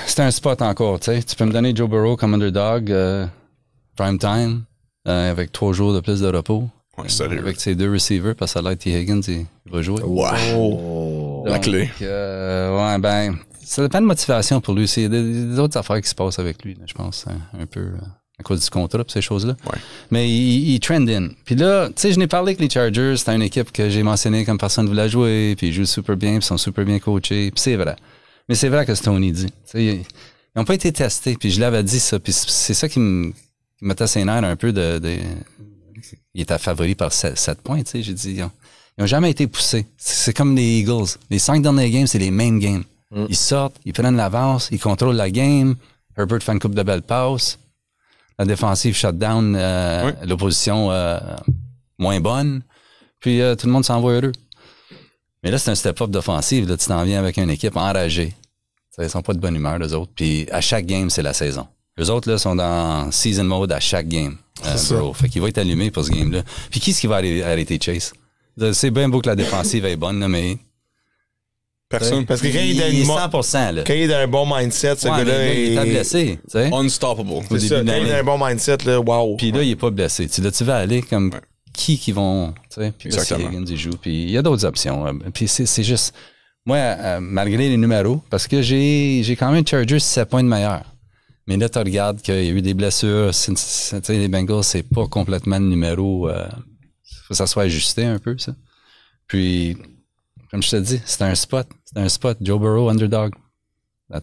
c'est un spot encore, tu sais. Tu peux me donner Joe Burrow comme underdog, prime time, avec 3 jours de plus de repos. Ouais, sérieux. Avec ses 2 receivers, parce que là, T. Higgins, il va jouer. Wow. La Donc, clé. Ouais, ben, ça dépend de motivation pour lui. Il y a des autres affaires qui se passent avec lui, là, je pense, un peu à cause du contrat et ces choses-là. Ouais. Mais il trend in. Puis là, tu sais, je n'ai parlé avec les Chargers, c'était une équipe que j'ai mentionnée comme personne ne voulait jouer, puis ils jouent super bien, puis ils sont super bien coachés, puis c'est vrai. Mais c'est vrai que Stoney dit. Tu sais, ils n'ont pas été testés, puis je l'avais dit ça, puis c'est ça qui me mettait ses nerfs un peu il était favori par 7 points, tu sais. J'ai dit, ils n'ont jamais été poussés. C'est comme les Eagles. Les 5 derniers games, c'est les main games. Ils sortent, ils prennent l'avance, ils contrôlent la game. Herbert fait une coupe de belles passes. La défensive shut down l'opposition moins bonne. Puis tout le monde s'en va heureux. Mais là, c'est un step-up d'offensive. Là, tu t'en viens avec une équipe enragée. Ils sont pas de bonne humeur, les autres. Puis à chaque game, c'est la saison. Les autres, là, sont dans season mode à chaque game. Bro. Fait qu'il va être allumé pour ce game-là. Puis qui est-ce qui va arrêter Chase? C'est bien beau que la défensive est bonne, là, mais... Personne. Parce que quand il est 100%, là. quand il est dans un bon mindset, ce Ouais, gars-là, mais il est blessé, tu sais. Unstoppable. Au c'est ça, début de quand il est dans l'année. un bon mindset, là, wow. Puis là, il est pas blessé. Tu vas aller comme Ouais. qui vont, tu sais. Puis là, si Exactement. Higgins, il joue. Puis il y a d'autres options. Puis c'est juste... Moi, malgré les numéros, parce que j'ai quand même Chargers 7 points de meilleur. Mais là, tu regardes qu'il y a eu des blessures. Tu sais, les Bengals, c'est pas complètement le numéro. Faut que ça soit ajusté un peu, ça. Puis, comme je te dis, c'est un spot. C'est un spot. Joe Burrow, underdog.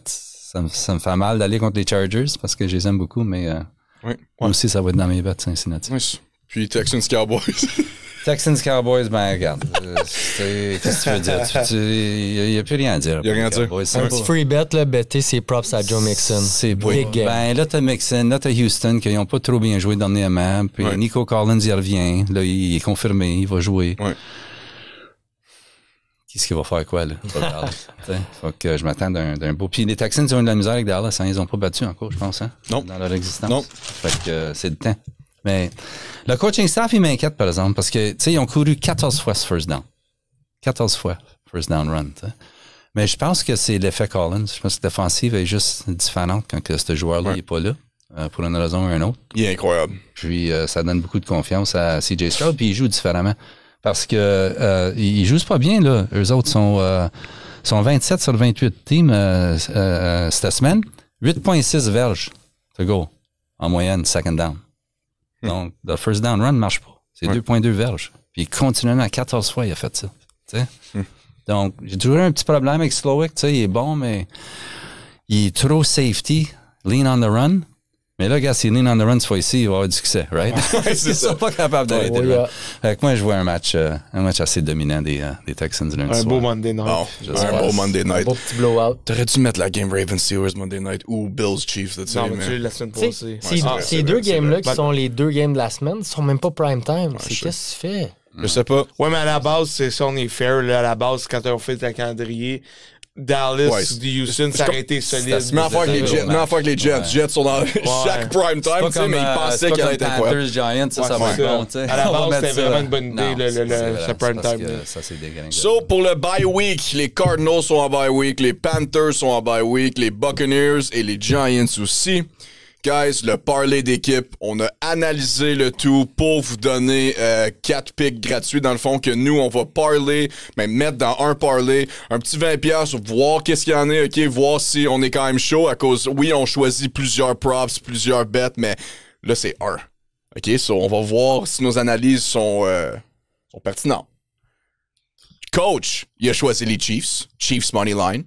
Ça me fait mal d'aller contre les Chargers parce que je les aime beaucoup, mais Oui. moi aussi, ça va être dans mes bêtes, Cincinnati. Oui. Puis Texans Cowboys. Texans Cowboys, ben regarde. Qu'est-ce que tu veux dire? Il n'y a plus rien à dire. Il y a rien à dire. Cowboys, Un c'est petit pas- free bet, là, better ses props à Joe Mixon. C'est beau. Big game. Ben là, t'as Mixon, là, t'as Houston, qui n'ont pas trop bien joué dernièrement. Puis Ouais. Nico Collins, il revient. Là, il est confirmé, il va jouer. Ouais. Qu'est-ce qu'il va faire quoi, là? Pas grave. T'sais, faut que je m'attends d'un beau. Puis les Texans, ils ont eu de la misère avec Dallas. Hein? Ils n'ont pas battu encore, je pense, hein? Non. Dans leur existence. Non. Fait que c'est le temps. Mais le coaching staff, il m'inquiète, par exemple, parce que, tu sais, ils ont couru 14 fois ce first down. 14 fois, first down run, t'sais. Mais je pense que c'est l'effet Collins. Je pense que l'offensive est juste différente quand que ce joueur-là n'est pas là, pour une raison ou une autre. Il est incroyable. Puis ça donne beaucoup de confiance à CJ Stroud, puis il joue différemment. Parce que ils jouent pas bien, là. Eux autres sont 27 sur 28 teams cette semaine. 8.6 verges to go en moyenne, second down. Donc, le first down run ne marche pas. C'est 2.2 verges. Puis continuellement, 14 fois, il a fait ça. Tu sais? Donc, j'ai toujours eu un petit problème avec Slowick. Tu sais, il est bon, mais il est trop safety, lean on the run. Mais là, gars, s'il lean on the run cette fois-ci, il va avoir du succès, right? Ils sont pas capables d'arrêter le run. Fait que moi, je vois un match assez dominant des Texans lundi Un soir. beau Monday night. Bon, un beau Monday night. Un beau petit blowout. T'aurais dû mettre la game Ravens Steelers Monday night ou Bills Chiefs, tu sais, Non, mais tu mais... l'as la semaine Tu sais, passée. ces c'est deux vrai, c'est games-là vrai. qui sont les 2 games de la semaine sont même pas prime time. C'est je qu'est-ce que tu fais? Je sais pas. Ouais, mais à la base, c'est ça, on est fair. Là, à la base, quand on fait le calendrier, Dallas, Houston, ça aurait été solide. Mais affaire avec les Jets, mais affaire avec les Jets. Jets sont dans chaque prime time, tu sais, mais ils pensaient qu'elle allait être incroyable. Panthers, Giants, ça va être bon, tu sais. À la On va base, mettre c'était ça. vraiment une bonne idée, Non, le c'est vrai, ce prime c'est parce time, que là. Ça, c'est dégringolé. So, pour le bye week, les Cardinals sont en bye week, les Panthers sont en bye week, les Buccaneers et les Giants aussi. Guys, le parlay d'équipe, on a analysé le tout pour vous donner 4 picks gratuits dans le fond que nous, on va parler, même mettre dans un parlay, un petit 20$ pour voir qu'est-ce qu'il y en a, ok, voir si on est quand même chaud à cause, oui, on choisit plusieurs props, plusieurs bets, mais là, c'est un. Ok, so on va voir si nos analyses sont pertinentes. Coach, il a choisi les Chiefs Money Line.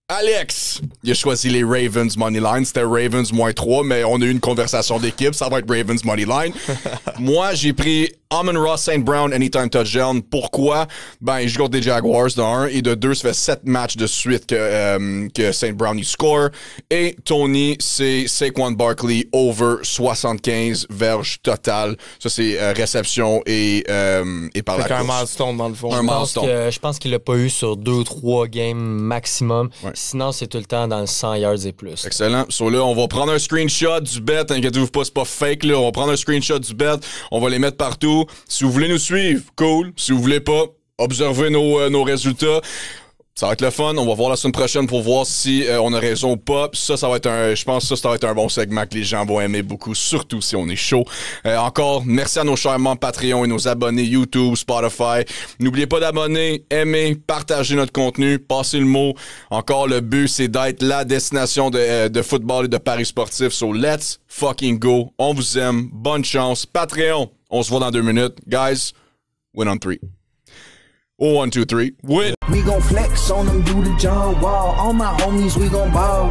Alex, il a choisi les Ravens Moneyline. C'était Ravens -3, mais on a eu une conversation d'équipe. Ça va être Ravens Moneyline. Moi, j'ai pris Amon-Ra St. Brown Anytime Touchdown. Pourquoi? Ben, il joue contre des Jaguars de 1 et de 2, ça fait 7 matchs de suite que St. Brown il score. Et Tony, c'est Saquon Barkley over 75 verges totales. Ça, c'est réception et par la course. Un milestone dans le fond. Je pense qu'il l'a pas eu sur 2 ou 3 games maximum. Ouais. Sinon, c'est tout le temps dans le 100 yards et plus. Excellent. So là, on va prendre un screenshot du bet. Inquiétez-vous pas, c'est pas fake, là. On va prendre un screenshot du bet. On va les mettre partout. Si vous voulez nous suivre, cool. Si vous voulez pas, observez nos résultats. Ça va être le fun. On va voir la semaine prochaine pour voir si on a raison ou pas. Puis ça va être je pense que ça va être un bon segment que les gens vont aimer beaucoup, surtout si on est chaud. Encore, merci à nos chers membres Patreon et nos abonnés YouTube, Spotify. N'oubliez pas d'abonner, aimer, partager notre contenu, passer le mot. Encore, le but, c'est d'être la destination de football et de paris sportifs. So, let's fucking go. On vous aime. Bonne chance. Patreon, on se voit dans 2 minutes. Guys, win on 3. Oh, 1, 2, 3, win! We gon' flex on them, do the John Wall. All my homies, we gon' ball.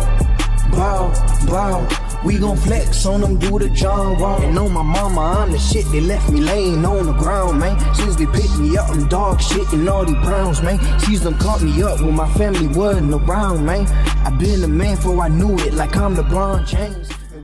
We gon' flex on them, do the John Wall. And on my mama, I'm the shit. They left me laying on the ground, man. Since they picked me up, I'm dog shit and all these Browns, man. She's done caught me up when my family wasn't around, man. I been a man before I knew it, like I'm LeBron James.